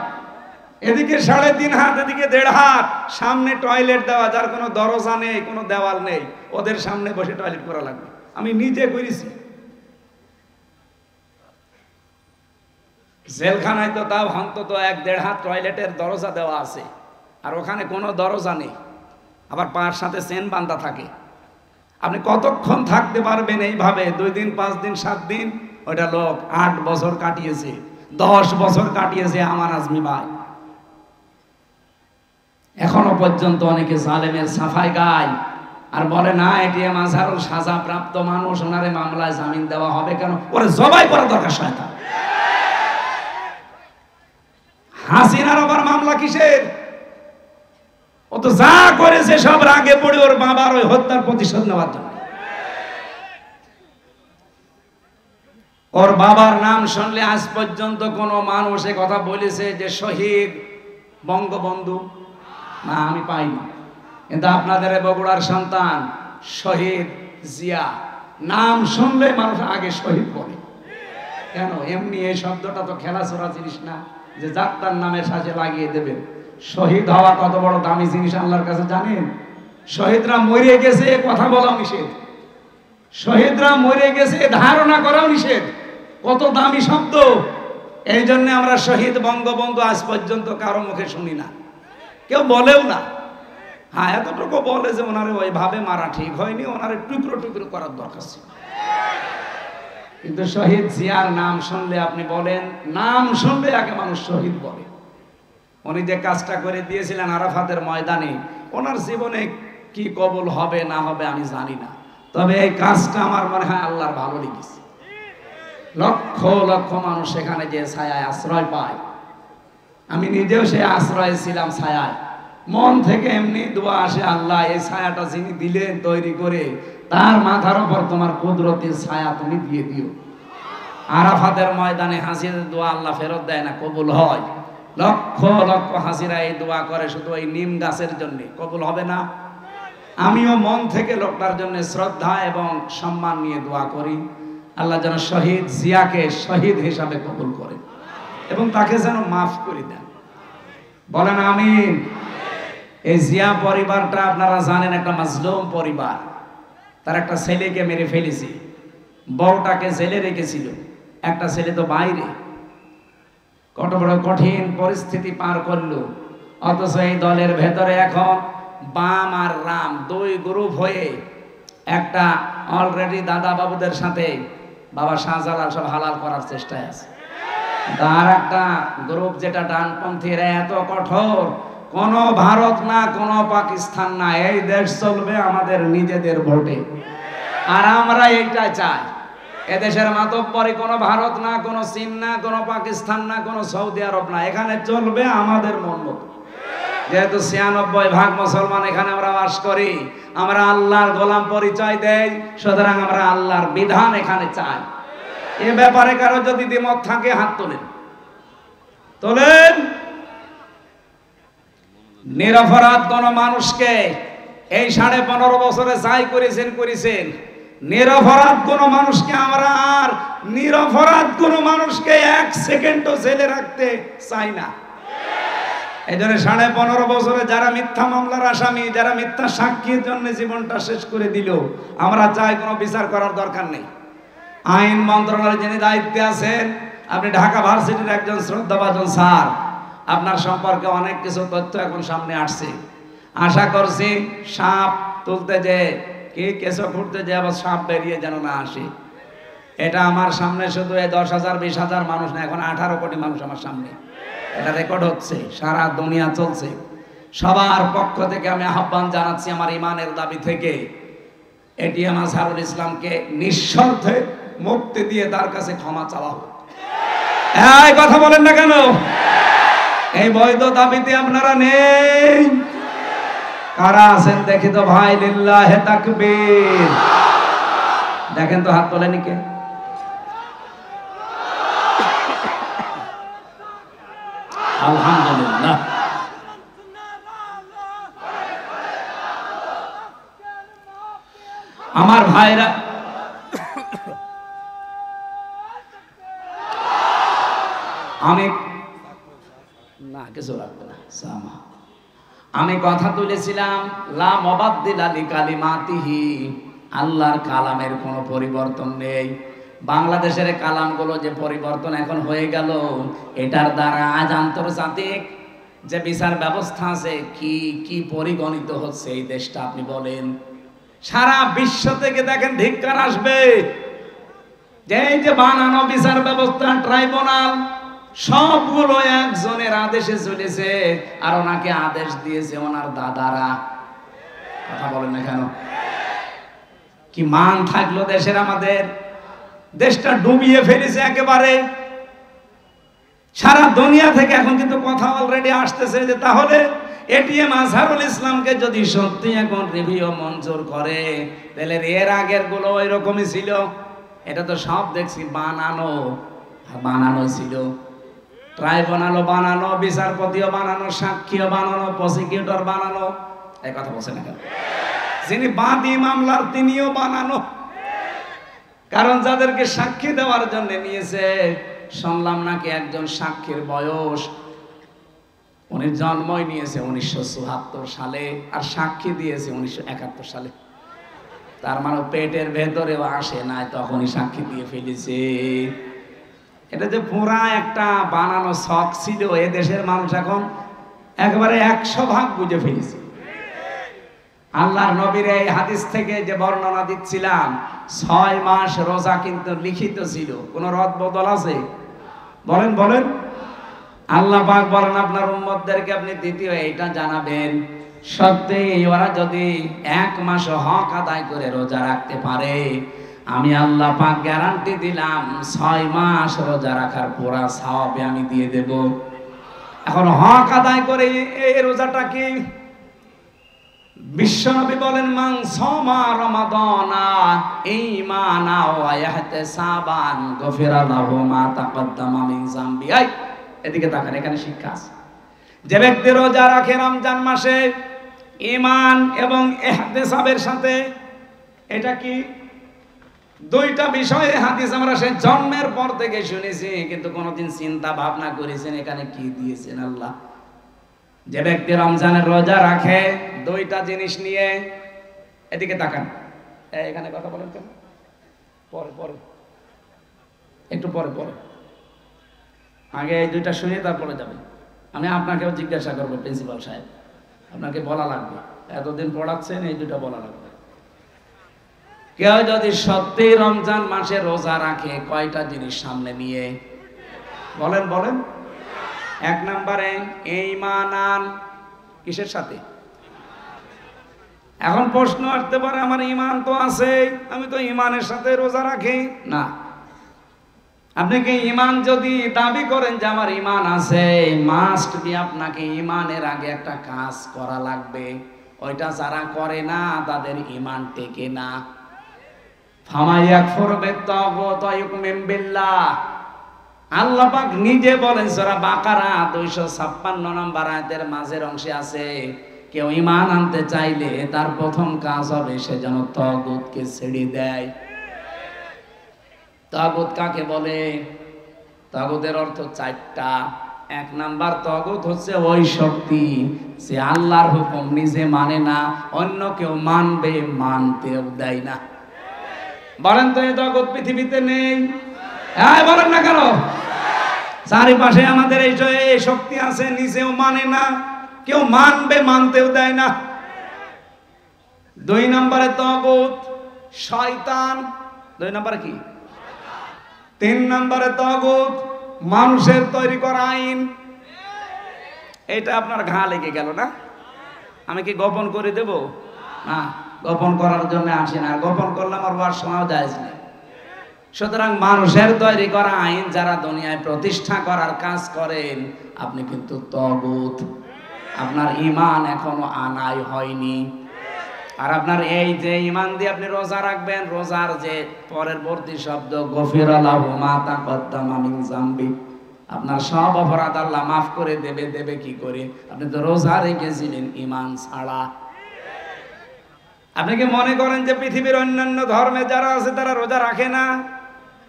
Speaker 1: এদিকে 3.5 হাত, এদিকে 1.5 হাত, সামনে টয়লেট দেওয়া, যার কোনো দরজা নেই, কোনো দেওয়াল নেই, ওদের সামনে বসে টয়লেট করা লাগবে। আমি নিজে করেছি। জেলখানায় তো তাও অন্তত 1-1.5 হাত টয়লেটের দরজা দেওয়া আছে, আর ওখানে কোনো দরজা নেই, আবার পার সাথে চেন বাঁধা থাকে। আপনি কতক্ষণ থাকতে পারবেন এইভাবে? 2 দিন, 5 দিন, 7 দিন? ওইটা লোক 8 বছর কাটিয়েছে, 10 বছর কাটিয়েছে আমার আজমি ভাই। এখনো পর্যন্ত অনেকে জালেমের সাফাই গায় আর বলে না এটিএম আজহারুল সাজাপ্রাপ্ত মানুষ, ওনারে মামলায় জামিন দেওয়া হবে কেন? ওরে জবাই করা দরকার। শয়তান হাসিনার আবার মামলা কিসের? ও তো যা করেছে সব রাগে পড়ে ওর বাবার ওই হত্যার প্রতিশোধ নেওয়ার জন্য। ওর বাবার নাম শুনলে আজ পর্যন্ত কোন মানুষ এ কথা বলেছে যে শহীদ বঙ্গবন্ধু? না, আমি পাইনি। কিন্তু আপনাদের বগুড়ার সন্তান শহীদ জিয়া নাম শুনলে মানুষ আগে শহীদ বলে কেন? এমনি এই শব্দটা তো খেলাছোড়া জিনিস না যে যাত্রার নামের সাথে লাগিয়ে দেবেন। শহীদ হওয়া কত বড় দামি জিনিস আল্লাহর কাছে জানেন? শহীদরা মরে গেছে কথা বলা নিষেধ, শহীদরা মরে গেছে ধারণা করাও নিষেধ। কত দামি শব্দ! এই জন্য আমরা শহীদ বঙ্গবন্ধু আজ পর্যন্ত কারো মুখে শুনি না, কেউ বলেও না। হ্যাঁ, এতটুকু বলে যে ওনারে ওইভাবে মারা ঠিক হয়নি, ওনারে টুকরো টুকরো করার দরকার ছিল। কিন্তু শহীদ জিয়ার নাম শুনলে আপনি বলেন, নাম শুনলে আগে মানুষ শহীদ বলে। উনি যে কাজটা করে দিয়েছিলেন আরাফাতের ময়দানে, ওনার জীবনে কি কবুল হবে না হবে আমি জানি না, তবে এই কাজটা আমার মনে হয় আল্লাহর ভালো লেগেছে। লক্ষ লক্ষ মানুষ সেখানে যে ছায়ায় আশ্রয় পায়, আমি নিজেও সে আশ্রয় ছিলাম ছায়ায়। মন থেকে এমনি দোয়া আসে, আল্লাহ এই ছায়াটা যিনি দিলেন তৈরি করে, তার মাথার উপর তোমার কুদরতের ছায়া তুমি দিয়ে দিও। আরাফাতের ময়দানে হাসিদের দোয়া আল্লাহ ফেরত দেয় না, কবুল হয়। লক্ষ লক্ষ হাসিরা এই দোয়া করে শুধু ওই নিম গাছের জন্য, কবুল হবে না? আমিও মন থেকে লোকটার জন্য শ্রদ্ধা এবং সম্মান নিয়ে দোয়া করি, আল্লাহ যেন শহীদ জিয়াকে শহীদ হিসাবে কবুল করে এবং তাকে যেন মাফ করে দেন। বলেন আমিন। এই জিয়া পরিবারটা আপনারা জানেন একটা মাজলুম পরিবার। তার একটা ছেলেকে মেরে ফেলেছি, বউটাকে জেলে রেখেছিল, একটা ছেলে তো বাইরে। কত বড় কঠিন পরিস্থিতি পার করলো, অথচ এই দলের ভেতরে এখন বাম আর রাম 2 গ্রুপ হয়ে একটা অলরেডি দাদা বাবুদের সাথে বাবা শাহজালাল সব হালাল করার চেষ্টায় আছে। তার একটা গ্রুপ যেটা ডানপন্থী, এত কঠোর, কোন ভারত না কোন পাকিস্তান না, এই দেশ চলবে আমাদের নিজেদের ভোটে। আর আমরা এইটা চাই। এদেশের মাতব্বরে কোনো ভারত না, কোনো চীন না, কোনো পাকিস্তান না, কোনো সৌদি আরব না, এখানে চলবে আমাদের মন মতো। যেহেতু 96% মুসলমান এখানে আমরা বাস করি, আমরা আল্লাহর গোলাম পরিচয় দেই, সুতরাং আমরা আল্লাহর বিধান এখানে চাই। এ ব্যাপারে কারো যদি দ্বিমত থাকে হাত তোলেন, তোলেন। নিরপরাধ কোন মানুষকে এই 15.5 বছরে যাই করেছেন, নিরপরাধ কোন মানুষকে আমরা আর নিরপরাধ কোন মানুষকে 1 সেকেন্ডও জেলে রাখতে চাই না। এই জন্য 15.5 বছরে যারা মিথ্যা মামলার আসামি, যারা মিথ্যা সাক্ষীর জন্য জীবনটা শেষ করে দিল, আমরা চাই কোনো বিচার করার দরকার নেই। আইন মন্ত্রণালয়ের যিনি দায়িত্বে আছেন, আপনি ঢাকা ভার্সিটির একজন শ্রদ্ধাভাজন স্যার, আপনার সম্পর্কে অনেক কিছু তথ্য এখন সামনে আসছে। আশা করছি সাপ তুলতে যে কি কেঁচো ফুটতে যে আবার সাপ বেরিয়ে যেন না আসে। এটা আমার সামনে শুধু 10,000 20,000 মানুষ না, এখন 18 কোটি মানুষ আমার সামনে, এটা রেকর্ড হচ্ছে, সারা দুনিয়া চলছে। সবার পক্ষ থেকে আমি আহ্বান জানাচ্ছি আমার ইমানের দাবি থেকে, এটিএম আজহারুল ইসলামকে নিঃশর্তে মুক্তি দিয়ে তার কাছে ক্ষমা চাওয়া হোক। এই কথা বলেন না কেন? এই বৈধ দাবিতে আপনারা নেই? কারা আছেন দেখি তো ভাই? লিল্লাহে তাকবীর। দেখেন তো হাত তোলেনি কে? আলহামদুলিল্লাহ। আমার ভাইরা, আমি না কিছু রাখবো না, আমি কথা তুলেছিলাম লা মুবাদদিলা লিকালিমাতিহি, আল্লাহর কালামের কোনো পরিবর্তন নেই। বাংলাদেশের কালামগুলো যে পরিবর্তন এখন হয়ে গেল, এটার দ্বারা আজ আন্তর্জাতিক যে বিচার ব্যবস্থা আছে কি কি পরিগণিত হচ্ছে এই দেশটা আপনি বলেন। সারা বিশ্ব থেকে দেখেন ধিক্কার আসবে যে এই যে বানানো বিচার ব্যবস্থা, ট্রাইব্যুনাল, সবগুলো একজনের আদেশে চলেছে, আর ওনাকে আদেশ দিয়েছে ওনার দাদারা। কথা বলেন না কেন? কি মান থাকলো দেশের? আমাদের দেশটা ডুবিয়ে ফেলেছে একেবারে। সারা দুনিয়া থেকে এখন কিন্তু কথা অলরেডি আসতেছে যে তাহলে এটিএম আজহারুল ইসলামকে যদি সত্যি এখন রিভিউ মঞ্জুর করে, তাহলে এর আগের গুলো এরকমই ছিল। এটা তো সব দেখছি বানানো ছিল। ট্রাইব্যুনালও বানানো, বিচারপতিও বানানো, সাক্ষীও বানানো, প্রসিকিউটর বানানো। এই কথা বলছেন না কেন? যিনি বাদী মামলার তিনিও বানানো। কারণ যাদেরকে সাক্ষী দেওয়ার জন্য নিয়েছে, শুনলাম নাকি একজন সাক্ষীর বয়স, উনি জন্মই নিয়েছে 1974 সালে আর সাক্ষী দিয়েছে 1971 সালে। তার মানে পেটের ভেতরেও আসে নাই, তখনই সাক্ষী দিয়ে ফেলেছে। এটা যে পুরা একটা বানানো শখ ছিল, এ দেশের মানুষ এখন একেবারে 100% বুঝে ফেলেছে। আল্লাহর নবীর এই হাদিস থেকে যে বর্ণনা দিচ্ছিলাম, 6 মাস রোজা কিন্তু লিখিত ছিল, কোন রদ বদল আছে? বলেন বলেন। আল্লাহ পাক বলেন আপনার উম্মতদেরকে আপনি দ্বিতীয় এইটা জানাবেন, সত্যি ওরা যদি 1 মাস হক আদায় করে রোজা রাখতে পারে, আমি আল্লাহ পাক গ্যারান্টি দিলাম 6 মাস রোজা রাখার পুরা সওয়াব আমি দিয়ে দেব। এখন হক আদায় করে এই রোজাটা কি? বিশ্বনবী বলেন মান সামা রমাদানা ঈমানা ওয়া ইহতিসাবান গফিরা লাহু মা তাকদ্দামা মিন যামবি। এদিকে তাকান, এখানে শিক্ষা আছে। যে ব্যক্তি রোজা রাখে রমজান মাসে ঈমান এবং ইহতিসাবের সাথে, এটা কি? দুইটা বিষয়ে হাদিস আমরা সেই জন্মের পর থেকে শুনেছি, কিন্তু কোনোদিন চিন্তা ভাবনা করেছেন এখানে কি দিয়েছেন আল্লাহ। যে ব্যক্তি রমজানের রোজা রাখে দুইটা জিনিস নিয়ে, এদিকে তাকান, এখানে কথা বলেন কেন? পরে পরে একটু পরে পরে, আগে এই দুইটা শুনে তারপরে যাবে। আমি আপনাকেও জিজ্ঞাসা করবো, প্রিন্সিপাল সাহেব আপনাকে বলা লাগবে, এতদিন পড়াচ্ছেন, এই দুইটা বলা লাগবে। কেউ যদি সত্যি রমজান মাসে রোজা রাখে, কয়টা জিনিস সামনে নিয়ে? বলেন বলেন। 1 নম্বরে ঈমান। কিসের সাথে? এখন প্রশ্ন আসতে পারে আমার ঈমান তো আছে, আমি তো ঈমানের সাথে রোজা রাখি না। আপনি কি ঈমান যদি দাবি করেন যে আমার ঈমান আছে, মাস্ট বি আপনাকে ঈমানের আগে একটা কাজ করা লাগবে। ওইটা যারা করে না তাদের ঈমান টেকে না। আল্লাহ পাক নিজে বলেন সূরা বাকারা 256 নম্বর আয়াতের মাঝের অংশে আছে, কেউ ঈমান আনতে চাইলে তার প্রথম কাজ হবে সে যেন তাগুতকে ছেড়ে দেয়। তাগুত কাকে বলে? তাগুতের অর্থ 4টা। 1 নাম্বার তাগুত হচ্ছে ওই শক্তি যে আল্লাহর হুকুম নিজে মানে না, অন্য কেউ মানবে, মানতেও দেয় না। বলেন তো এই তাগুত পৃথিবীতে নেই? হ্যাঁ বলেন না কেন? চারিপাশে আমাদের এই শক্তি আছে, নিজেও মানে না, কেউ মানবে, মানতেও দেয় না। 2 নম্বরে তাগুত শয়তান। 2 নম্বরে কি? 3 নম্বরে তাগুত মানুষের তৈরি করা আইন। এটা আপনার ঘা লেগে গেল না? আমি কি গোপন করে দেব? না, গোপন করার জন্য আসি না। গোপন করলে আমার ওয়াজ শোনাও যায় না। সুতরাং মানুষের তৈরি করা আইন যারা দুনিয়ায় প্রতিষ্ঠা করার কাজ করেন, আপনি কিন্তু তাগুত, আপনার ঈমান এখনো আনাই হয়নি। আর আপনার এই যে ঈমান দিয়ে আপনি রোজা রাখবেন, রোজার যে পরবর্তী শব্দ গফিরা লাহু মা তাকদ্দামা মিন যামবি, আপনার সব অপরাধ আল্লাহ মাফ করে দেবে। দেবে কি করে? আপনি তো রোজা রেখেছিলেন ঈমান ছাড়া। আপনি কি মনে করেন যে পৃথিবীর অন্যান্য ধর্মে যারা আছে তারা রোজা রাখে না?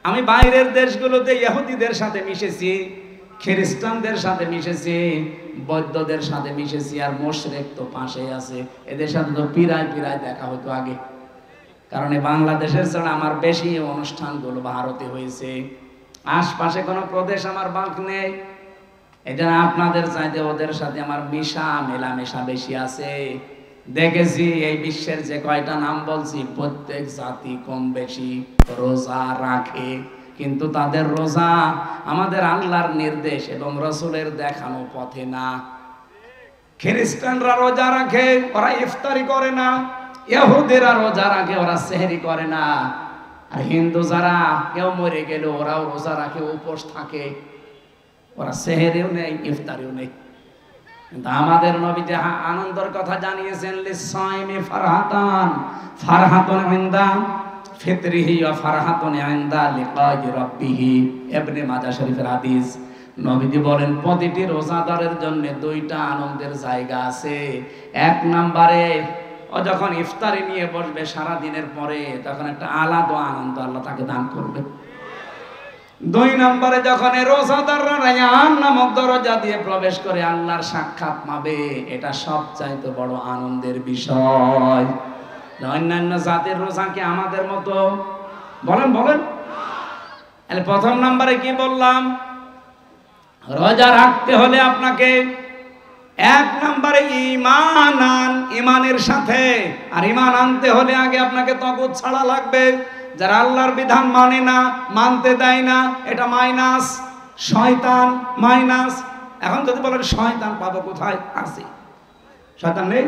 Speaker 1: আমি বাইরের দেশগুলোতে ইহুদিদের সাথে মিশেছি, খ্রিস্টানদের সাথে মিশেছি, বৌদ্ধদের সাথে মিশেছি, আর মুশরিক তো পাশেই আছে। এদের সাথে তো পিরায় পিরায় দেখা হতো আগে, কারণ বাংলাদেশের ছাড়া আমার বেশি অনুষ্ঠানগুলো ভারতে হয়েছে। আশপাশে কোনো প্রদেশ আমার বাক নেই। এই জন্য আপনাদের চাইতে ওদের সাথে আমার মেলামেশা বেশি আছে। দেখেছি এই বিশ্বের যে কয়টা নাম বলছি, প্রত্যেক জাতি কম বেশি রোজা রাখে, কিন্তু তাদের রোজা আমাদের আল্লাহর নির্দেশ এবং রসুলের দেখানো পথে না। খ্রিস্টানরা রোজা রাখে, ওরা ইফতারি করে না। ইহুদিরা রোজা রাখে, ওরা সেহরি করে না। আর হিন্দু যারা কেউ মরে গেল, ওরাও রোজা রাখে, উপোস থাকে, ওরা সেহরিও নেই, ইফতারিও নেই। কিন্তু আমাদের নবী যে আনন্দের কথা জানিয়েছেন, লিসাইমি ফারহাতান, ফারহাতুন ইনদা ফিতরিহি ওয়া ফারহাতুন ইনদা লিকাই রাব্বিহি, ইবনে মাজাহ শরীফের হাদিস। নবীজি বলেন প্রতিটি রোজাদারের জন্য দুইটা আনন্দের জায়গা আছে। এক নম্বরে ও যখন ইফতারি নিয়ে বসবে সারা দিনের পরে, তখন একটা আলাদা আনন্দ আল্লাহ তাকে দান করবে। দুই নম্বরে যখন রোজাদাররা রায়ান নামক দরজা দিয়ে প্রবেশ করে আল্লাহর সাক্ষাৎ পাবে, এটা সবচাইতে বড় আনন্দের বিষয়। অন্যান্য জাতির রোজা কি আমাদের মতো? বলেন বলেন। প্রথম নম্বরে কি বললাম? রোজা রাখতে হলে আপনাকে এক নম্বরে ঈমান আন, ঈমানের সাথে। আর ঈমান আনতে হলে আগে আপনাকে তাগুত ছাড়া লাগবে। যারা আল্লাহর বিধান মানে না, মানতে দেয় না, এটা মাইনাস, শয়তান মাইনাস। এখন যদি বলেন শয়তান পাবো কোথায়? আছে, শয়তান নেই?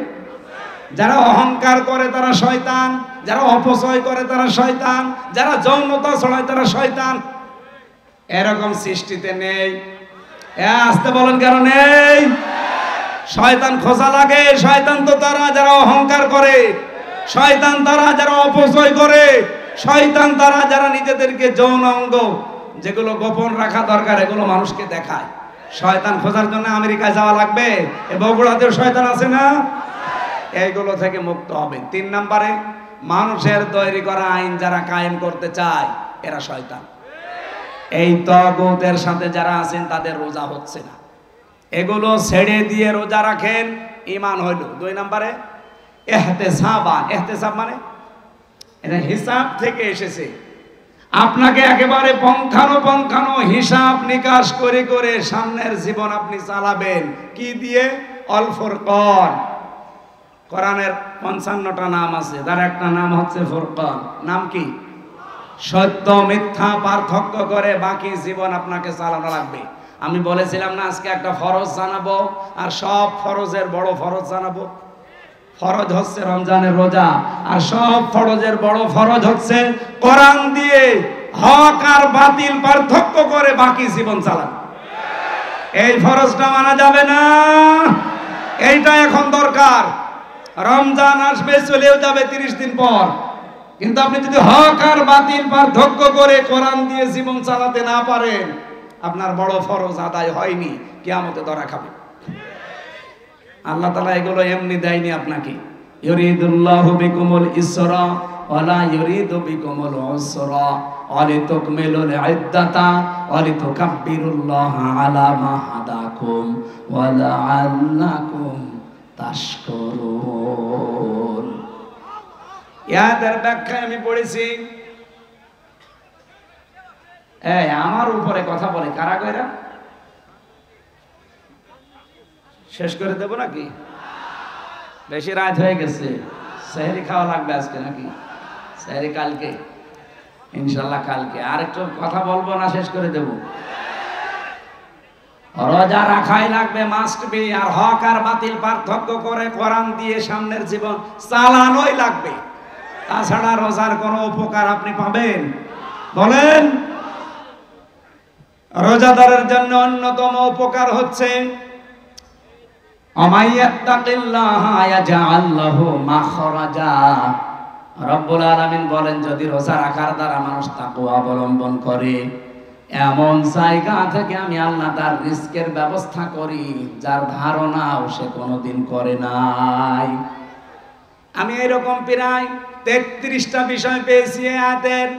Speaker 1: যারা অহংকার করে তারা শয়তান, যারা অপচয় করে তারা শয়তান, যারা যৌনতা ছড়ায় তারা শয়তান। এরকম সৃষ্টিতে নেই। আসতে বলেন কেন নেই? শয়তান খোঁজা লাগে। শয়তান তো তারা যারা অহংকার করে, শয়তান তারা যারা অপচয় করে, শয়তান তারা যারা নিজেদেরকে যৌন অঙ্গ যেগুলো গোপন রাখা দরকার এগুলো মানুষকে দেখায়। শয়তান খোঁজার জন্য আমেরিকায় যাওয়া লাগবে। এ বগুড়াতেও শয়তান আছে না? এইগুলো থেকে মুক্ত হবে। তিন নম্বরে মানুষের তৈরি করা আইন যারা কায়েম করতে চায় এরা শয়তান। এই তাগুতের সাথে যারা আছেন তাদের রোজা হচ্ছে না। এগুলো ছেড়ে দিয়ে রোজা রাখেন, ঈমান হইল। দুই নম্বরে ইহতিসাবান। ইহতিসাব মানে এটা হিসাব থেকে এসেছে। আপনাকে একেবারে পঙ্খানো হিসাব নিকাশ করে করে সামনের জীবন আপনি চালাবেন। কি দিয়ে? অল ফুরকান। কোরআনের 55টা নাম আছে, তার একটা নাম হচ্ছে ফুরকান। নাম কি? সত্য মিথ্যা পার্থক্য করে বাকি জীবন আপনাকে চালানো লাগবে। আমি বলেছিলাম না আজকে একটা ফরজ জানাবো, আর সব ফরজের বড় ফরজ জানাবো। ফরজ হচ্ছে রমজানের রোজা, আর সব ফরজের বড় ফরজ হচ্ছে কোরআন দিয়ে হক আর বাতিল পার্থক্য করে বাকি জীবন চালানো। এই ফরজটা মানা যাবে না, এইটা এখন দরকার। রমজান আসবে, চলেও যাবে 30 দিন পর, কিন্তু আপনি যদি হক আর বাতিল পার্থক্য করে কোরআন দিয়ে জীবন চালাতে না পারেন, আপনার বড় ফরজ আদায় হয়নি, কিয়ামতে ধরা খাবে। আল্লাহ তাআলা এগুলো এমনি দেয়নি আপনাকে। ইউরিদুল্লাহু বিকুমুল ইসরা ওয়ালা ইউরিদু বিকুমুল উসরা ওয়ালিতুকমিলুল ইদ্দাতা ওয়ালিতুকাব্বিরুল্লাহা আলা মা হাদাকুম ওয়া লাআল্লাকুম তাশকুরুন। ইয়াদের ব্যাখ্যা আমি পড়েছি। এই আমার উপরে কথা বলে কারা কইরা? শেষ করে দেব নাকি? বেশি রাত হয়ে গেছে, সেহরি খাওয়া লাগবে আজকে নাকি? সেহরি কালকে, ইনশাল্লাহ কালকে। আর একটু কথা বলবো না শেষ করে দেব? রোজা রাখাই লাগবে, মাস্ট বি। আর হক আর বাতিল পার্থক্য করে কোরআন দিয়ে সামনের জীবন চালানোই লাগবে। তাছাড়া রোজার কোনো উপকার আপনি পাবেন
Speaker 2: বলেন। রোজাদারের জন্য অন্যতম উপকার হচ্ছে আমাইয়াত্তাকিল্লাহা ইয়াজআল লাহু মাখরাজা। রব্বুল আলামিন বলেন, যদি রোজা রাখার দ্বারা মানুষ তাকওয়া অবলম্বন করে, এমন জায়গা থেকে আমি আল্লাহ তার রিস্কের ব্যবস্থা করি যার ধারণাও সে কোনোদিন করে নাই। আমি এরকম প্রায় 33টা বিষয় পেয়েছি আয়াতের।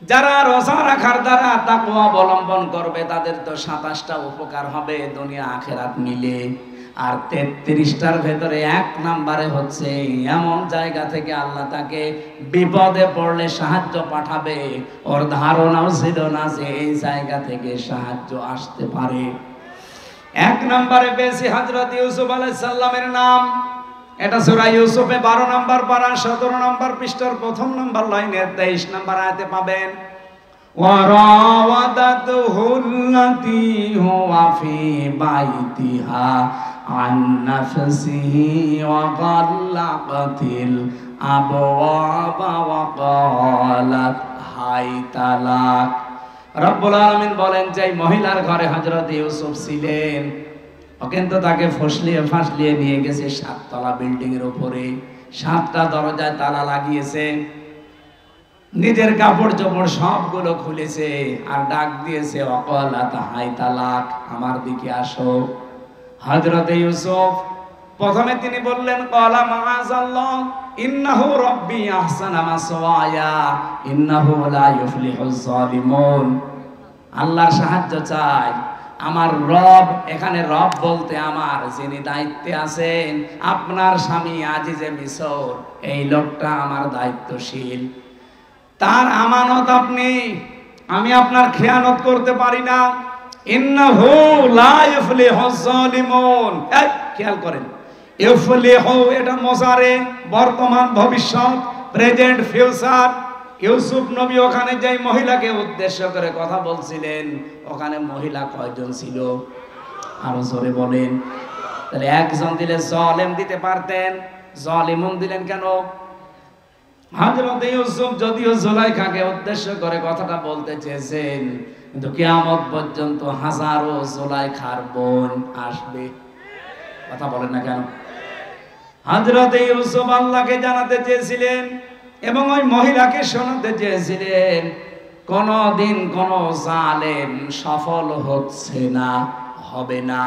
Speaker 2: যারা রোজা রাখার দ্বারা তাকওয়া অবলম্বন করবে তাদের তো 27টা উপকার হবে দুনিয়া আখিরাত মিলে। আর 33টার ভেতরে 1 নম্বরে হচ্ছে এমন জায়গা থেকে আল্লাহ তাকে বিপদে পড়লে সাহায্য পাঠাবে, ওর ধারণাও ছিল না যে এই জায়গা থেকে সাহায্য আসতে পারে। 1 নম্বরে পেয়েছি হযরত ইউসুফ আলাইহিস সালামের নাম। এটা সূরা ইউসুফে 12 নম্বর পারা 17 নম্বর পৃষ্ঠার 1ম নম্বর লাইনের 23 নম্বর আয়াতে পাবেন। ওয়ারাওয়াদাতুহু আল্লাতী হুয়া ফি বাইতিহা আন নাফসিহি ওয়া গাল্লাকাতিল আবওয়াবা ওয়া ক্বালাত হাইতা লাক। রব্বুল আলামিন বলেন, যে মহিলার ঘরে হযরত ইউসুফ ছিলেন, ও কিন্তু তাকে ফাঁসলিয়ে নিয়ে গেছে 7 তলা বিল্ডিং এর উপরে, 7টা দরজায় তালা লাগিয়েছে, নিজের কাপড় চোপড় সবগুলো খুলেছে আর ডাক দিয়েছে, ওয়াকালাত হাইতা লাক, আমার দিকে আসো। হযরত ইউসুফ প্রথমে তিনি বললেন, ক্বালা মাআযাল্লাহ ইন্নাহু রাব্বি আহসানা মাসওয়ায়া ইন্নাহু লা ইউফলিহুজ জালিমুন। আল্লাহর সাহায্য চাই, আমার রব, এখানে রব বলতে আমার যিনি দায়িত্বে আছেন, আপনার স্বামী আজিজে মিসর, এই লোকটা আমার দায়িত্বশীল, তার আমানত আপনি, আমি আপনার খেয়ানত করতে পারি না। ইন্নাহু লা ইউফলিহুজ জালিমুন। খেয়াল করেন, ইউফলিহু এটা মুজারে, বর্তমান ভবিষ্যৎ, প্রেজেন্ট ফিউচার। ইউসুফ নবী ওখানে যে মহিলাকে উদ্দেশ্য করে কথা বলছিলেন, ওখানে মহিলা কয়জন ছিল? আরো জোরে বলেন। তাহলে একজন দিলে জালেম দিতে পারতেন, জালিমুন দিলেন কেন? হযরত ইউসুফ যদিও জুলাইখাকে উদ্দেশ্য করে কথাটা বলতে চেয়েছেন, কিন্তু কিয়ামত পর্যন্ত হাজারো জুলাইখার বোন আসবে। কথা বলেন না কেন? হযরত ইউসুফ আল্লাহকে জানাতে চেয়েছিলেন এবং ওই মহিলাকে শোনাতে চেয়েছিলেন, কোনদিন কোন জালেম সফল হচ্ছে না, হবে না।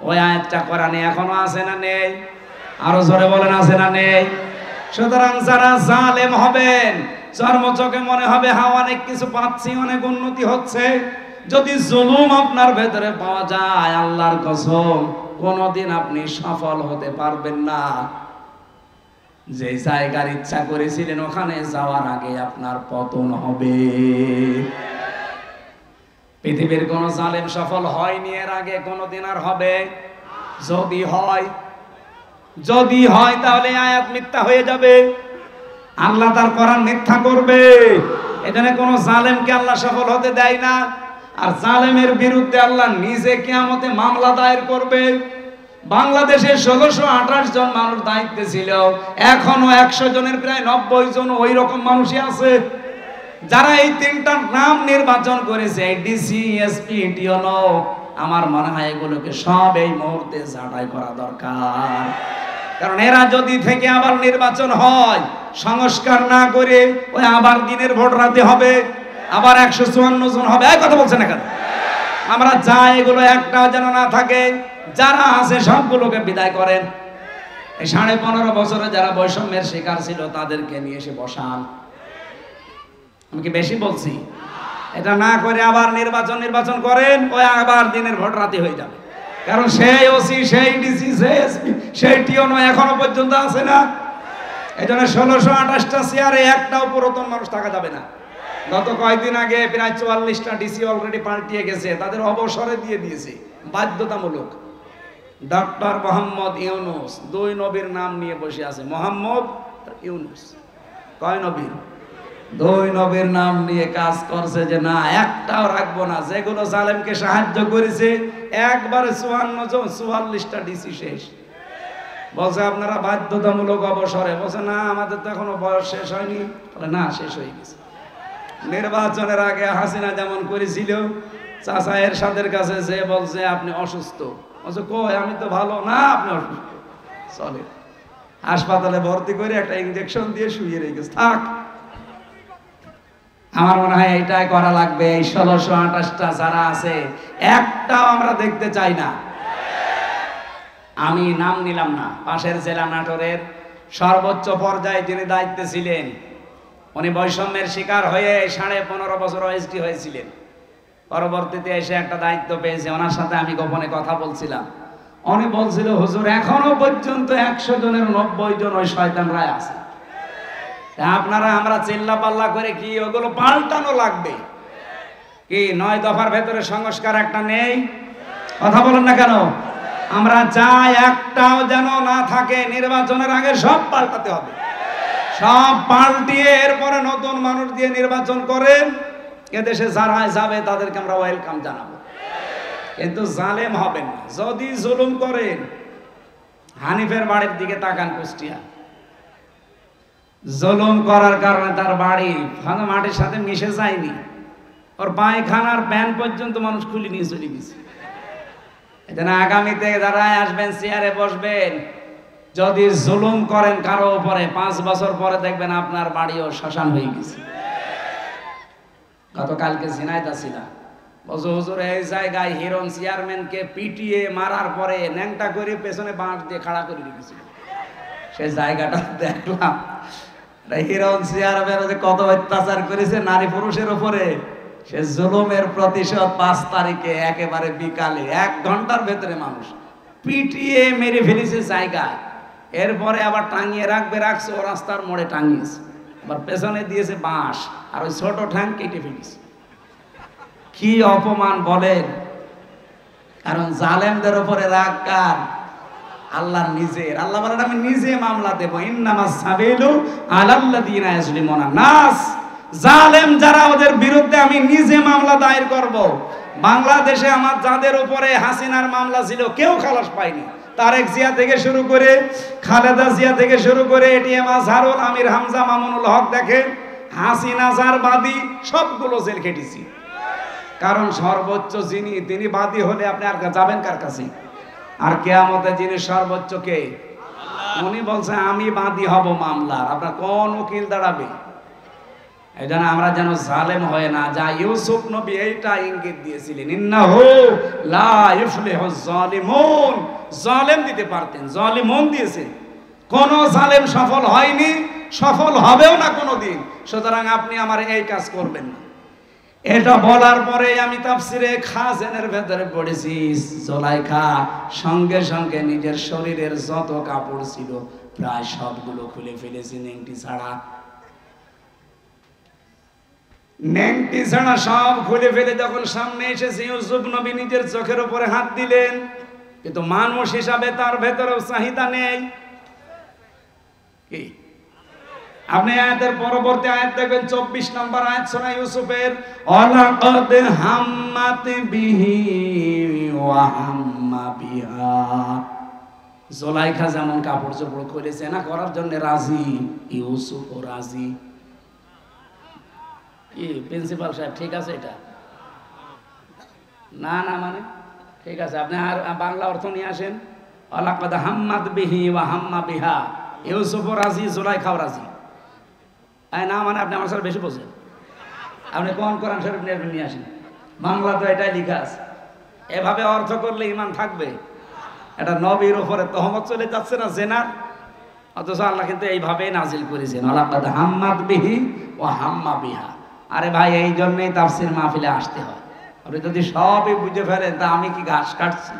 Speaker 2: ওই আয়াতটা কোরআনে এখনো আছে না নেই? আরো জোরে বলেন, আছে না নেই? সুতরাং যারা জালেম হবেন, চর্মচোখে মনে হবে হ্যাঁ অনেক কিছু পাচ্ছি, অনেক উন্নতি হচ্ছে, যদি জুলুম আপনার ভেতরে পাওয়া যায়, আল্লাহর কসম কোনদিন আপনি সফল হতে পারবেন না। যে জায়গার ইচ্ছা করেছিলেন ওখানে যাওয়ার আগে আপনার পতন হবে। পৃথিবীর কোন জালেম সফল হয়নি এর আগে, কোনদিন আর হবে? যদি হয় তাহলে আয়াত মিথ্যা হয়ে যাবে, আল্লাহ তার কোরআন মিথ্যা করবে। এখানে কোন জালেমকে আল্লাহ সফল হতে দেয় না। আর জালেমের বিরুদ্ধে আল্লাহ নিজে কিয়ামতে মামলা দায়ের করবে। বাংলাদেশে 1628 জন মানুষ দায়িত্বে ছিল, এখনো 100 জনের প্রায় 90 জন ওই রকম মানুষই আছে, যারা এই 3টার নাম নির্বাচন করেছে, ডিসি, এসপি, টিওনো। আমার মনে হয় এগুলোকে সব এই মুহূর্তে ছাঁটাই করা দরকার। কারণ এরা যদি থেকে আবার নির্বাচন হয়, সংস্কার না করে ওই আবার দিনের ভোট রাতে হবে, আবার 154 জন হবে। এই কথা বলছেন না কেন? আমরা চাই এগুলো একটাও যেন না থাকে, যারা আছে সবগুলোকে বিদায় করেন। এই 15.5 বছরে যারা বৈষম্যের শিকার ছিল তাদেরকে নিয়ে এসে বসান। আমি কি বেশি বলছি? এটা না করে আবার নির্বাচন করেন, ওই আবার দিনের ভোট রাতে হয়ে যাবে। কারণ সেই ওসি, সেই ডিসি, সেই এসপি, সেই টিওনো এখনো পর্যন্ত আছে না। এই জন্য 1628টা চেয়ারে একটাও পুরাতন মানুষ থাকা যাবে না। গত কয়েকদিন আগে প্রায় 44টা ডিসি অলরেডি পাল্টিয়ে গেছে, তাদের অবসরে দিয়ে দিয়েছে বাধ্যতামূলক। ডক্টর মোহাম্মদ ইউনুস 2 নবীর নাম নিয়ে বসে আছে, মোহাম্মদ ইউনুস। কয় নবী? 2 নবীর নাম নিয়ে কাজ করছে যে না একটাও রাখবো না। যেগুলো জালেমকে সাহায্য করেছে একবারে 44টা ডিসি শেষ। বলছে আপনারা বাধ্যতামূলক অবসরে। বলছে না আমাদের তো এখনো বয়স শেষ হয়নি। বলে না, শেষ হয়ে গেছে।
Speaker 1: নির্বাচনের আগে হাসিনা যেমন করেছিল, চাচা এরশাদের কাছে যে বলছে আপনি অসুস্থ, বলছে কই আমি তো ভালো না, আপনি অসুস্থ, চলে হাসপাতালে ভর্তি করে একটা ইনজেকশন দিয়ে শুয়ে রেখেছে, থাক। আমার মনে হয় এটাই করা লাগবে। এই 1628টা যারা আছে একটাও আমরা দেখতে চাই না। আমি নাম নিলাম না, পাশের জেলা নাটোরের সর্বোচ্চ পর্যায়ে যিনি দায়িত্বে ছিলেন, উনি বৈষম্যের শিকার হয়ে 15.5 বছর ওএসডি হয়েছিলেন। পরবর্তীতে এসে একটা দায়িত্ব পেয়েছে, ওনার সাথে আমি গোপনে কথা বলছিলাম। উনি বলছিল হুজুর এখনো পর্যন্ত 100 জনের 90 জন ওই শয়তানরাই আছে। আপনারা আমরা চিল্লা পাল্লা করে কি ওগুলো পাল্টানো লাগবে কি? 9 দফার ভেতরে সংস্কার একটা নেই, কথা বলেন না কেন? আমরা চাই একটাও যেন না থাকে। নির্বাচনের আগে সব পাল্টাতে হবে, সব পাল্টিয়ে এরপরে নতুন মানুষ দিয়ে নির্বাচন করেন। এদেশে যারা যাবে তাদেরকে আমরা ওয়েলকাম জানাবো, কিন্তু জালেম হবেন না। যদি জুলুম করেন, হানিফের বাড়ির দিকে তাকান, কুষ্টিয়া জুলুম করার কারণে তার বাড়ি মাটির সাথে মিশে যায়নি, ওর পায়খানার প্যান পর্যন্ত মানুষ খুলে নিয়ে চলে গেছে। এজন্য আগামীতে যারা আসবেন চেয়ারে বসবেন, যদি জুলুম করেন কারো উপরে, 5 বছর পরে দেখবেন আপনার বাড়িও শ্মশান হয়ে গেছে। গতকালকে ঝিনাইদহ ছিলাম, বলছো হুজুর এই জায়গায় হিরণ চেয়ারম্যানকে পিটিয়ে মারার পরে ন্যাংটা করে পেছনে বাঁশ দিয়ে খাড়া করে রেখেছিল। সে জায়গাটা দেখলাম, হিরণ চেয়ারম্যান কত অত্যাচার করেছে নারী পুরুষের উপরে। সে জুলুমের প্রতিশোধ 5 তারিখে একেবারে বিকালে 1 ঘন্টার ভেতরে মানুষ পিটিয়ে মেরে ফেলেছে জায়গায়। এরপরে আবার টাঙিয়ে রাখছে, ও রাস্তার মোড়ে টাঙিয়েছে, আবার পেছনে দিয়েছে বাঁশ, আর ওই ছোট ঠ্যাং কেটে ফেলেছে। কি অপমান বলেন! কারণ জালেমদের উপরে রাগ কার? আল্লাহ নিজের। আল্লাহ বলেন আমি নিজে মামলা দেব, ইন্নামাস সাবিলু আলাল্লাযিনা ইয়াজলিমুনা নাস। জালেম যারা, ওদের বিরুদ্ধে আমি নিজে মামলা দায়ের করব। বাংলাদেশে আমার যাদের উপরে হাসিনার মামলা ছিল কেউ খালাস পায়নি। তারেক জিয়া থেকে শুরু করে, খালেদা জিয়া থেকে শুরু করে, এটিএম আজহারুল, আমির হামজা, মামুনুল হক, দেখেন হাসিনা যার বাদী সবগুলো জেল খেটেছি। কারণ সর্বোচ্চ যিনি, তিনি বাদী হলে আপনি আর যাবেন কার কাছে? আর কিয়ামতে যিনি সর্বোচ্চ কে? উনি বলছে আমি বাদী হব মামলার, আপনার কোন উকিল দাঁড়াবে? এই জন্য আমরা যেন জালেম হয়ে না যা। ইউসুফ নবী এইটা ইঙ্গিত দিয়েছিলেন, ইন্নাহু লা ইফলিহুজ জালিমুন। জালেম দিতে পারতেন, জালিমুন দিয়েছেন। কোন জালেম সফল হয়নি, সফল হবেও না কোনোদিন। সুতরাং আপনি আমার এই কাজ করবেন না। এটা বলার পরে আমি তাফসিরে খাজেনের ভেতরে পড়েছি, জুলাইখা সঙ্গে সঙ্গে নিজের শরীরের যত কাপড় ছিল প্রায় সবগুলো খুলে ফেলেছি, নেংটি ছাড়া। নেংটি ছাড়া সব খুলে ফেলে যখন সামনে এসেছে, ইউসুফ নবী নিজের চোখের উপরে হাত দিলেন, কিন্তু মানুষ হিসাবে তার ভেতরেও চাহিদা নেই। কি আপনি আয়াতের পরবর্তী আয়াত দেখবেন, 24 নম্বর আয়াত শোনা ইউসুফের, ওয়ালাকাদ হাম্মাত বিহি ওয়া হাম্মা বিহা। জুলাইখা যেমন কাপড় চোপড় খুলেছে না করার জন্য রাজি, ইউসুফও রাজি। কি প্রিন্সিপাল সাহেব ঠিক আছে এটা? না না মানে ঠিক আছে, আপনি আর বাংলা অর্থ নিয়ে আসেন। ওয়ালাকাদ হাম্মাত বিহি ওয়া হাম্মা বিহা, ইউসুফও রাজি, জুলাইখাও রাজি। না মানে আপনি আমার সাথে বেশি বোঝেন। আপনি কোন কোরআন শরীফ নিয়ে আসেন, বাংলা তো এটাই লেখা আছে। এভাবে অর্থ করলে ইমান থাকবে? এটা নবীর উপরে তহমত চলে যাচ্ছে না জেনার, অথচ আল্লাহ কিন্তু এইভাবে নাজিল করেছেন, ওয়ালাকাদ হাম্মাত বিহি ওয়া হাম্মা বিহা। আরে ভাই, এই জন্যই তাফসীর মাহফিলে আসতে হয়। আপনি যদি সবই বুঝে ফেলেন তা আমি কি ঘাস কাটছি?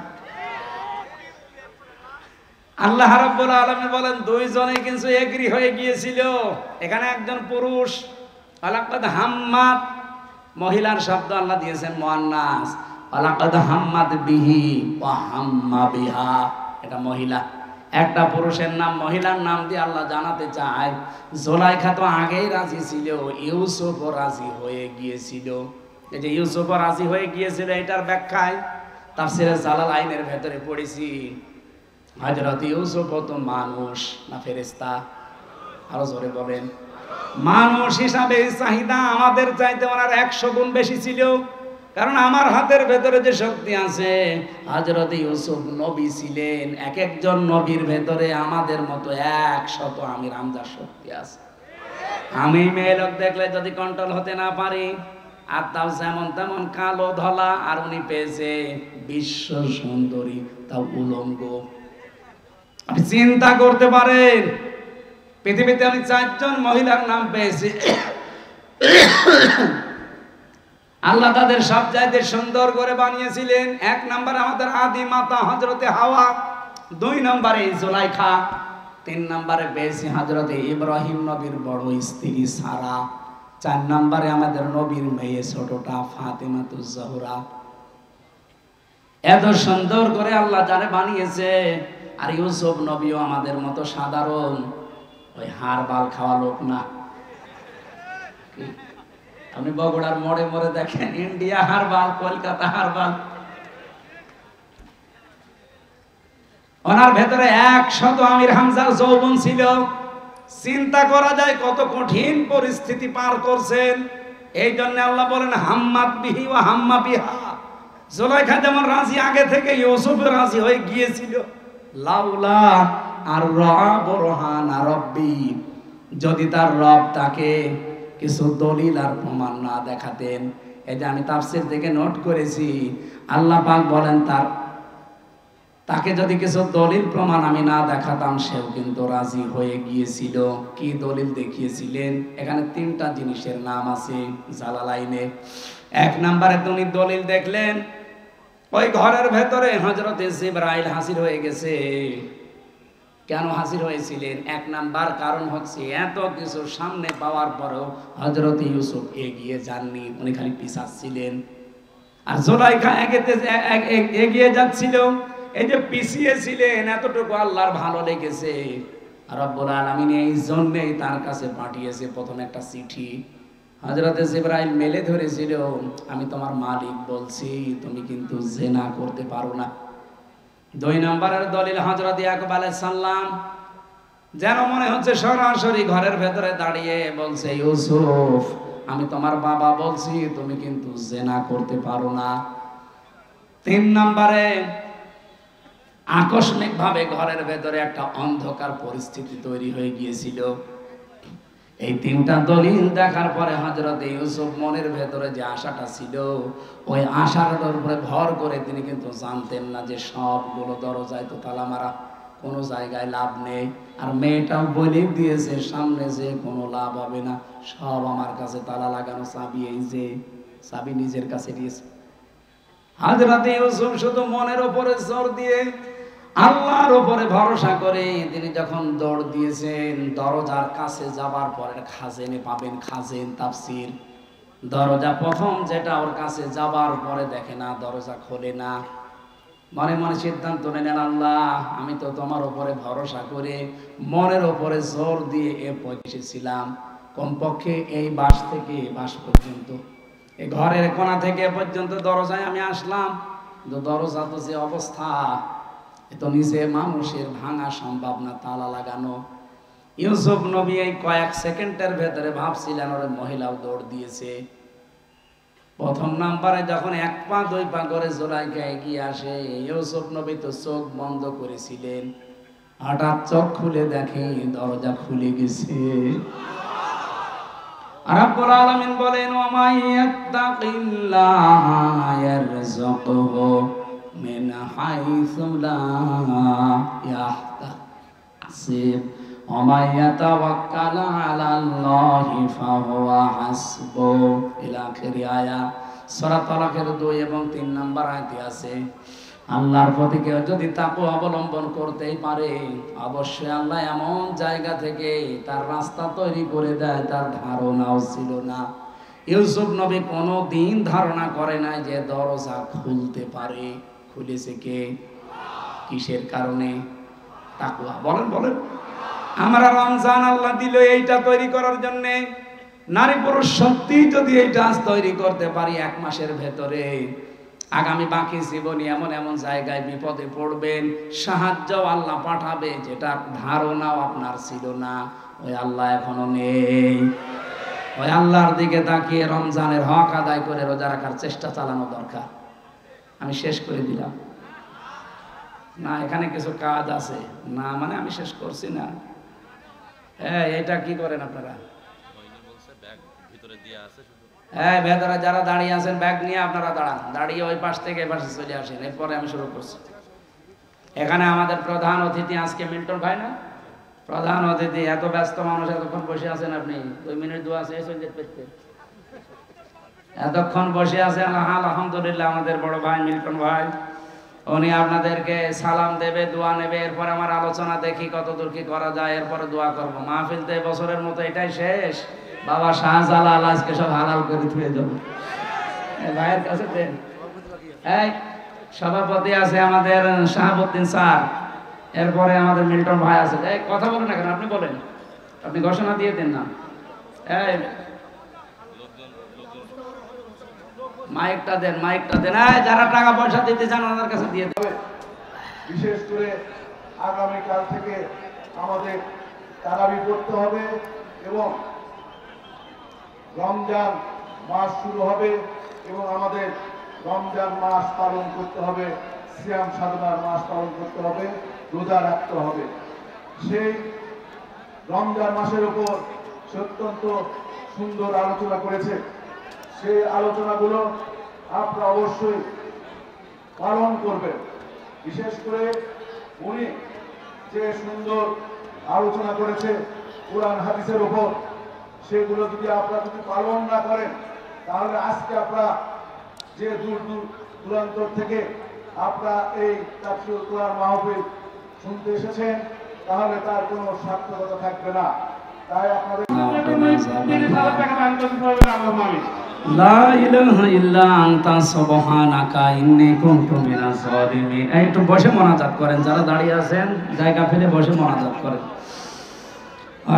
Speaker 1: আল্লাহ রাব্বুল আলামিন বলেন দুইজনেই কিন্তু এগ্রি হয়ে গিয়েছিল। এখানে একজন পুরুষ, ওয়ালাকাদ হাম্মাত, মহিলার শব্দ আল্লাহ দিয়েছেন মুআন্নাস, ওয়ালাকাদ হাম্মাত বিহি ওয়া হাম্মা বিহা, এটা মহিলা। একটা পুরুষের নাম মহিলার নাম দিয়ে আল্লাহ জানাতে চায় জুলাইখা তো আগেই রাজি ছিল, ইউসুফও রাজি হয়ে গিয়েছিল। এই যে ইউসুফও রাজি হয়ে গিয়েছিল, এটার ব্যাখ্যায় তাফসীরে জালালাইনের ভেতরে পড়েছি, হযরত ইউসুফ তো মানুষ না ফেরেশতা? আরো জোরে বলেন।
Speaker 2: মানুষ হিসাবে চাহিদা আমাদের চাইতে ওনার 100 গুণ বেশি ছিল। কারণ আমার হাতের ভেতরে যে শক্তি আছে, হযরত ইউসুফ নবী ছিলেন, এক একজন নবীর ভেতরে আমাদের মতো 100 আমির হামজার শক্তি আছে। আমি মেয়ে লোক দেখলে যদি কন্ট্রোল হতে না পারি, আর তাও যেমন তেমন কালো ধলা, আর উনি পেয়েছে বিশ্ব সুন্দরী, তাও উলঙ্গ। আপনি চিন্তা করতে পারেন, পৃথিবীতে আমি 4 জন মহিলার নাম পেয়েছি, আল্লাহ তাদের সব চাইতে সুন্দর করে বানিয়েছিলেন। 1 নম্বরে আমাদের আদি মাতা হযরতে হাওয়া, 2 নম্বরে জুলাইখা, 3 নম্বরে পেয়েছি হযরতে ইব্রাহিম নবীর বড় স্ত্রী সারা, 4 নম্বরে আমাদের নবীর মেয়ে ছোটটা ফাতেমাতুজ জোহরা। এত সুন্দর করে আল্লাহ যারে বানিয়েছে। আর ইউসুফ নবীও আমাদের মতো সাধারণ ওই হাড় বাল খাওয়া লোক না। আপনি বগুড়ার মোড়ে মোড়ে দেখেন ইন্ডিয়া হারবাল, কলকাতা হারবাল, ওনার ভেতরে 100 আমির হামজার যৌবন ছিল। চিন্তা করা যায় কত কঠিন পরিস্থিতি পার করছেন। এই জন্য আল্লাহ বলেন হাম্মাত বিহি ওয়া হাম্মা বিহা। জুলাইখা যেমন রাজি আগে থেকে, ইউসুফ রাজি হয়ে গিয়েছিল। লাউলা আর রাবরহান রাব্বি, যদি তার রব তাকে কিছু দলিল আর প্রমাণ না দেখাতেন। এই যে আমি তাফসীর থেকে নোট করেছি, আল্লাহ পাক বলেন তাকে যদি কিছু দলিল প্রমাণ আমি না দেখাতাম, সেও কিন্তু রাজি হয়ে গিয়েছিল। কি দলিল দেখিয়েছিলেন? এখানে 3টা জিনিসের নাম আছে জালালাইনে। 1 নম্বরে উনি দলিল দেখলেন, ওই ঘরের ভেতরে হযরতে জিবরাইল হাজির হয়ে গেছে। কেন হাজির হয়েছিলেন? 1 নাম্বার কারণ হচ্ছে এত কিছু সামনে পাওয়ার পরেও হযরত ইউসুফ এগিয়ে যাননি, উনি খালি পিছাচ্ছিলেন। আর জুলাইখা এগিয়ে যাচ্ছিল। এই যে পিছিয়ে ছিলেন, এতটুকু আল্লাহর ভালো লেগেছে। রব্বুল আলামিন এই জন্যই তার কাছে পাঠিয়েছে প্রথম একটা চিঠি। হযরত জিবরাইল মেলে ধরেছিল, আমি তোমার মালিক বলছি, তুমি কিন্তু জিনা করতে পারো না। 2 নম্বরের দলিল হযরত ইয়াকুব আলাইহিস সালাম, যেন মনে হচ্ছে সরাসরি ঘরের ভেতরে দাঁড়িয়ে বলছে, ইউসুফ আমি তোমার বাবা বলছি, তুমি কিন্তু জিনা করতে পারো না। 3 নম্বরে আকস্মিক ভাবে ঘরের ভেতরে একটা অন্ধকার পরিস্থিতি তৈরি হয়ে গিয়েছিল। এই 3টা দলিল দেখার পরে হযরত ইউসুফ মনের ভেতরে যে আশাটা ছিল, ওই আশাটার উপরে ভর করে তিনি কিন্তু জানতেন না যে সবগুলো দরজায় তো তালা মারা, কোনো জায়গায় লাভ নেই। আর মেয়েটাও বলে দিয়েছে সামনে যে কোনো লাভ হবে না, সব আমার কাছে তালা লাগানো, চাবি এই যে চাবি নিজের কাছে দিয়েছে। হযরত ইউসুফ শুধু মনের উপরে জোর দিয়ে আল্লাহর উপরে ভরসা করে তিনি যখন দৌড় দিয়েছেন, দরজার কাছে যাবার পরে খাজেনে পাবেন, খাজেন তাফসীর, দরজা প্রথম যেটা ওর কাছে যাবার পরে দেখে না, দরজা খোলে না। মনে মনে সিদ্ধান্ত নেন, আল্লাহ আমি তো তোমার উপরে ভরসা করে মনের উপরে জোর দিয়ে এসেছিলাম, কমপক্ষে এই বাস থেকে বাস পর্যন্ত, এই ঘরের কোণা থেকে পর্যন্ত দরজায় আমি আসলাম, কিন্তু দরজা তো যে অবস্থা, তো নিচে মানুষের ভাঙা সম্ভব না, তালা লাগানো। ইউসুফ নবী এই কয়েক সেকেন্ডের ভেতরে ভাবছিলেন ওর মহিলাও দৌড় দিয়েছে। প্রথম নাম্বারে যখন 1 পা 2 পা করে জুলাইখা এগিয়ে আসে, ইউসুফ নবী তো চোখ বন্ধ করেছিলেন, হঠাৎ চোখ খুলে দেখে দরজা খুলে গেছে। রব্বুল আলামিন বলেন, ওয়া মাইয়াত্তাকিল্লাহা ইয়ারযুকহু মিন হাইসু লা ইয়াহতাসিব ওয়া মান ইয়াতাওয়াক্কাল আলাল্লাহি ফাহুয়া হাসবুহু ইলা আখির আয়াত। সূরা তালাকের 2 এবং 3 নম্বর আয়াতে আছে, আল্লাহর প্রতি কেউ যদি তাকওয়া অবলম্বন করতেই পারে, অবশ্যই আল্লাহ এমন জায়গা থেকে তার রাস্তা তৈরি করে দেয় তার ধারণাও ছিল না। ইউসুফ নবী কোনোদিন ধারণা করে নাই যে দরজা খুলতে পারে। খুলেছে কে? কিসের কারণে? তাকওয়া। বলেন বলেন। আমরা রমজান আল্লাহ দিল এইটা তৈরি করার জন্য। নারী পুরুষ সত্যি যদি এইটা আজ তৈরি করতে পারি 1 মাসের ভেতরে, আগামী বাকি জীবনে এমন এমন জায়গায় বিপদে পড়বেন, সাহায্য আল্লাহ পাঠাবে যেটা ধারণাও আপনার ছিল না।
Speaker 1: ওই আল্লাহ এখনো নেই। ওই আল্লাহর দিকে তাকিয়ে রমজানের হক আদায় করে রোজা রাখার চেষ্টা চালানো দরকার। আমি শেষ করে দিলাম না, এখানে কিছু কাজ আছে না, মানে আমি শেষ করছি না। হ্যাঁ, এটা কি করেন আপনারা? হ্যাঁ, ভেতরে যারা দাঁড়িয়ে আছেন ব্যাগ নিয়ে আপনারা দাঁড়ান, দাঁড়িয়ে ওই পাশ থেকে এ পাশে চলে আসেন, এরপরে আমি শুরু করছি। এখানে আমাদের প্রধান অতিথি আজকে মিল্টন ভাই না, প্রধান অতিথি। এত ব্যস্ত মানুষ এতক্ষণ বসে আছেন, আপনি 2 মিনিট দোয়া শেষ হয়ে পেতে এতক্ষণ বসে আছেন। আলহামদুলিল্লাহ, আমাদের বড় ভাই মিল্টন ভাই, উনি আপনাদেরকে সালাম দেবে, দোয়া নেবে, এরপর আমার আলোচনা দেখি কতদূর কি করা যায়, এরপরে দোয়া করবো। মাহফিল তো বছরের মতো এটাই শেষ। বাবা শাহজালাল আজকে সব হালাল করে ধুয়ে যাবো। ভাইয়ের কাছে দেন। এই সভাপতি আছে আমাদের শাহাবুদ্দিন স্যার, এরপরে আমাদের মিল্টন ভাই আছে। এই কথা বলেন না কেন, আপনি বলেন, আপনি ঘোষণা দিয়ে দেন না। এই মাইকটা দেন, মাইকটা দেন। এই যারা টাকা পয়সা দিতে চান ওনাদের কাছে দিয়ে দেবে।
Speaker 3: বিশেষ করে আগামীকাল থেকে আমাদের তারাবি করতে হবে এবং রমজান মাস শুরু হবে এবং আমাদের রমজান মাস পালন করতে হবে, সিয়াম সাধনার মাস পালন করতে হবে, রোজা রাখতে হবে। সেই রমজান মাসের উপর অত্যন্ত সুন্দর আলোচনা করেছে। সেই আলোচনাগুলো আপনারা অবশ্যই পালন করবেন। বিশেষ করে উনি যে সুন্দর আলোচনা করেছে কোরআন হাদিসের উপর, সেগুলো যদি আপনারা যদি পালন না করেন, তাহলে আজকে আপনারা যে দূর দূরান্তর থেকে আপনারা এই তাফসীরুল কোরআন মাহফিল শুনতে এসেছেন, তাহলে তার কোনো সার্থকতা থাকবে না। তাই আপনাদের
Speaker 1: লা ইলাহা ইল্লা আনতা সুবহানাকা ইন্নী কুনতু মিনাজ জালিমিন। একটু বসে মোনাজাত করেন, যারা দাঁড়িয়ে আছেন জায়গা ফেলে বসে মোনাজাত করেন।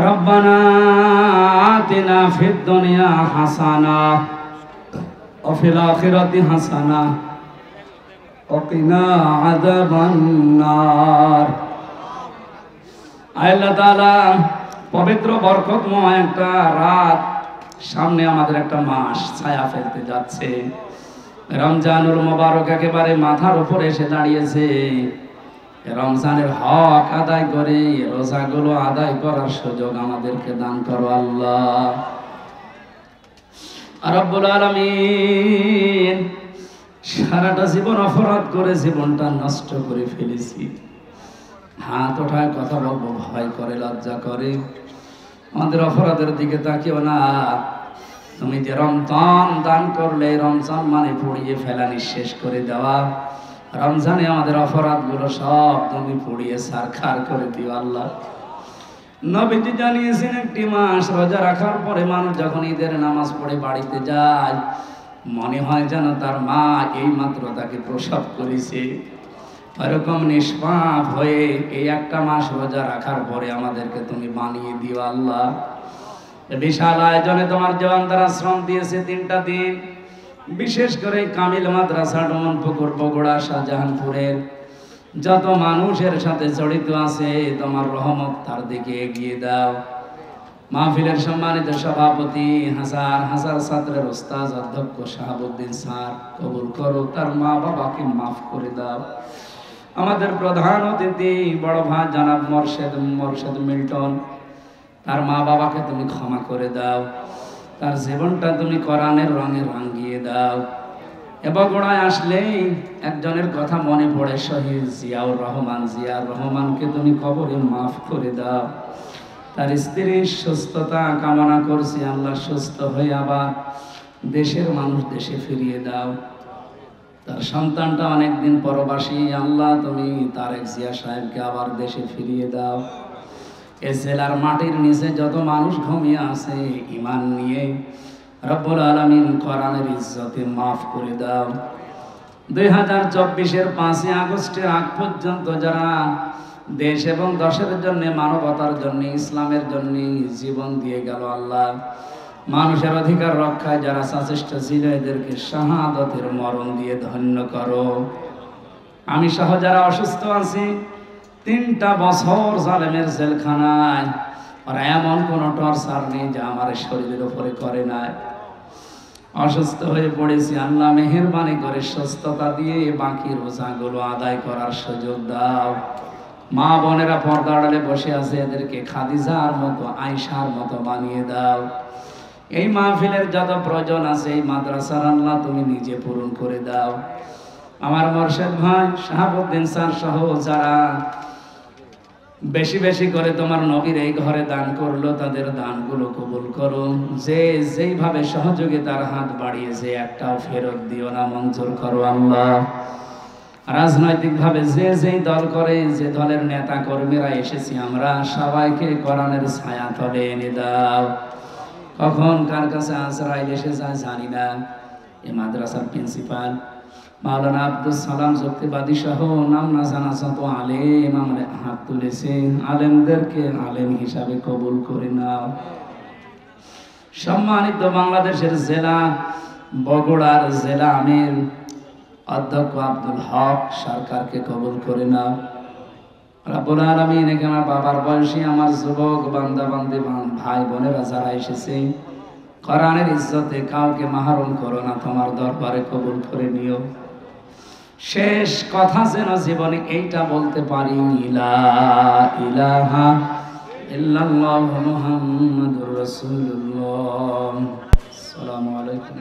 Speaker 1: রব্বানা আতিনা ফিদ দুনিয়া হাসানা ওয়া ফিল আখিরাতি হাসানা ওয়া কিনা আযাবান নার। আল্লাহ তাআলা, পবিত্র বরকতময় একটা রাত সামনে, আমাদের একটা মাস ছায়া ফেলতে যাচ্ছে। রমজানুল মোবারক একেবারে মাথার উপরে এসে দাঁড়িয়েছে। রমজানের হক আদায় করে রোজাগুলো আদায় করার সুযোগ আমাদেরকে দান করো আল্লাহ রাব্বুল আলামিন। সারাটা জীবন অপরাধ করে জীবনটা নষ্ট করে ফেলেছি। হাত ওঠায় কথা বলবো ভয় করে, লজ্জা করে। আমাদের অপরাধের দিকে তাকিও না। তুমি যে রমজান দান করলে, রমজান মানে পুড়িয়ে ফেলা, নিঃশেষ করে দেওয়া। রমজানে আমাদের অপরাধগুলো সব তুমি পুড়িয়ে ছারখার করে দিও আল্লাহ। নবীজি জানিয়েছেন, একটি মাস রোজা রাখার পরে মানুষ যখন ঈদের নামাজ পড়ে বাড়িতে যায়, মনে হয় যেন তার মা এই মাত্র তাকে প্রসব করেছে। এরকম নিষ্পাপ হয়ে এই একটা মাস রোজা রাখার পরে আমাদেরকে তুমি বানিয়ে দিও আল্লাহ। বিশাল আয়োজনে তোমার জওয়ান দ্বারা শ্রম দিয়েছে 3টা দিন। বিশেষ করে কামিল মাদ্রাসা ডোমনপুকুর বগুড়া শাহজাহানপুরের যত মানুষের সাথে জড়িত আছে, তোমার রহমত তার দিকে এগিয়ে দাও। মাহফিলের সম্মানিত সভাপতি, হাজার হাজার ছাত্রের ওস্তাদ অধ্যক্ষ শাহাবুদ্দিন স্যার কবুল করো, তার মা বাবাকে মাফ করে দাও। আমাদের প্রধান অতিথি বড় ভাই জনাব মোর্শেদ মিল্টন, তার মা বাবাকে তুমি ক্ষমা করে দাও। তার জীবনটা তুমি কোরআনের রঙে রাঙিয়ে দাও। বগুড়ায় আসলেই একজনের কথা মনে পড়ে, শহীদ জিয়াউর রহমানকে তুমি কবরে মাফ করে দাও। তার স্ত্রীর সুস্থতা কামনা করছি আল্লাহ, সুস্থ হয়ে আবার দেশের মানুষ দেশে ফিরিয়ে দাও। তার সন্তানটা অনেকদিন পরবাসী, আল্লাহ তুমি তারেক জিয়া সাহেবকে আবার দেশে ফিরিয়ে দাও। এ জেলার মাটির নিচে যত মানুষ ঘুমিয়ে আছে ঈমান নিয়ে, রব্বুল আলামিন কোরআনের ইজ্জতে মাফ করে দাও। 2024-এর 5ই আগস্টের আগ পর্যন্ত যারা দেশ এবং দেশের জন্য, মানবতার জন্য, ইসলামের জন্য জীবন দিয়ে গেল আল্লাহ, মানুষের অধিকার রক্ষায় যারা সচেষ্ট ছিল, এদেরকে শাহাদাতের মরণ দিয়ে ধন্য করো। আমি সহ যারা অসুস্থ আছি, 3টা বছর জালেমের জেলখানায়, আর এমন কোন টর্চার নেই যা আমার শরীরের উপরে করে নাই। অসুস্থ হয়ে পড়েছি, আল্লাহ মেহেরবানি করে সুস্থতা দিয়ে বাকি রোজাগুলো আদায় করার সুযোগ দাও। মা বোনেরা পর্দা আড়ালে বসে আছে, এদেরকে খাদিজার মতো আয়েশার মতো বানিয়ে দাও। এই মাহফিলের যত প্রয়োজন আছে এই মাদ্রাসার আল্লাহ তুমি নিজে পূরণ করে দাও। আমার মোর্শেদ ভাই শাহাবুদ্দিন স্যার সহ যারা বেশি বেশি করে তোমার নবীর এই ঘরে দান করলো, তাদের দানগুলো কবুল করো। যে যেইভাবে সহযোগিতার হাত বাড়িয়েছে একটাও ফেরত দিও না, মঞ্জুর করো আল্লাহ। রাজনৈতিকভাবে যে যেই দল করে, যে দলের নেতা কর্মীরা এসেছি আমরা, সবাইকে কোরআনের ছায়া তলে এনে দাও। কখন কার কাছে আজরাইল এসে যায় জানি না। এই মাদ্রাসার প্রিন্সিপাল মাওলানা আব্দুল সালাম যুক্তিবাদী সহ নাম না জানা যত আলেম আমরা হাত তুলেছে, আলেমদেরকে আলেম হিসাবে কবুল করে নাও। সম্মানিত বাংলাদেশের জেলা বগুড়ার জেলা আমির অধ্যক্ষ আব্দুল হক সরকারকে কবুল করে নাও। রাব্বুল আলামিন, এখানে আমার বাবার বয়সী আমার যুবক বান্দা বান্দি ভাই বোনেরা যারা এসেছে, কোরআনের ইজ্জতে কাউকে মাহরুম করো না, তোমার দরবারে কবুল করে নিও। শেষ কথা যেন জীবনে এইটা বলতে পারি, লা ইলাহা ইল্লাল্লাহু মুহাম্মাদুর রাসূলুল্লাহ। আসসালামু আলাইকুম।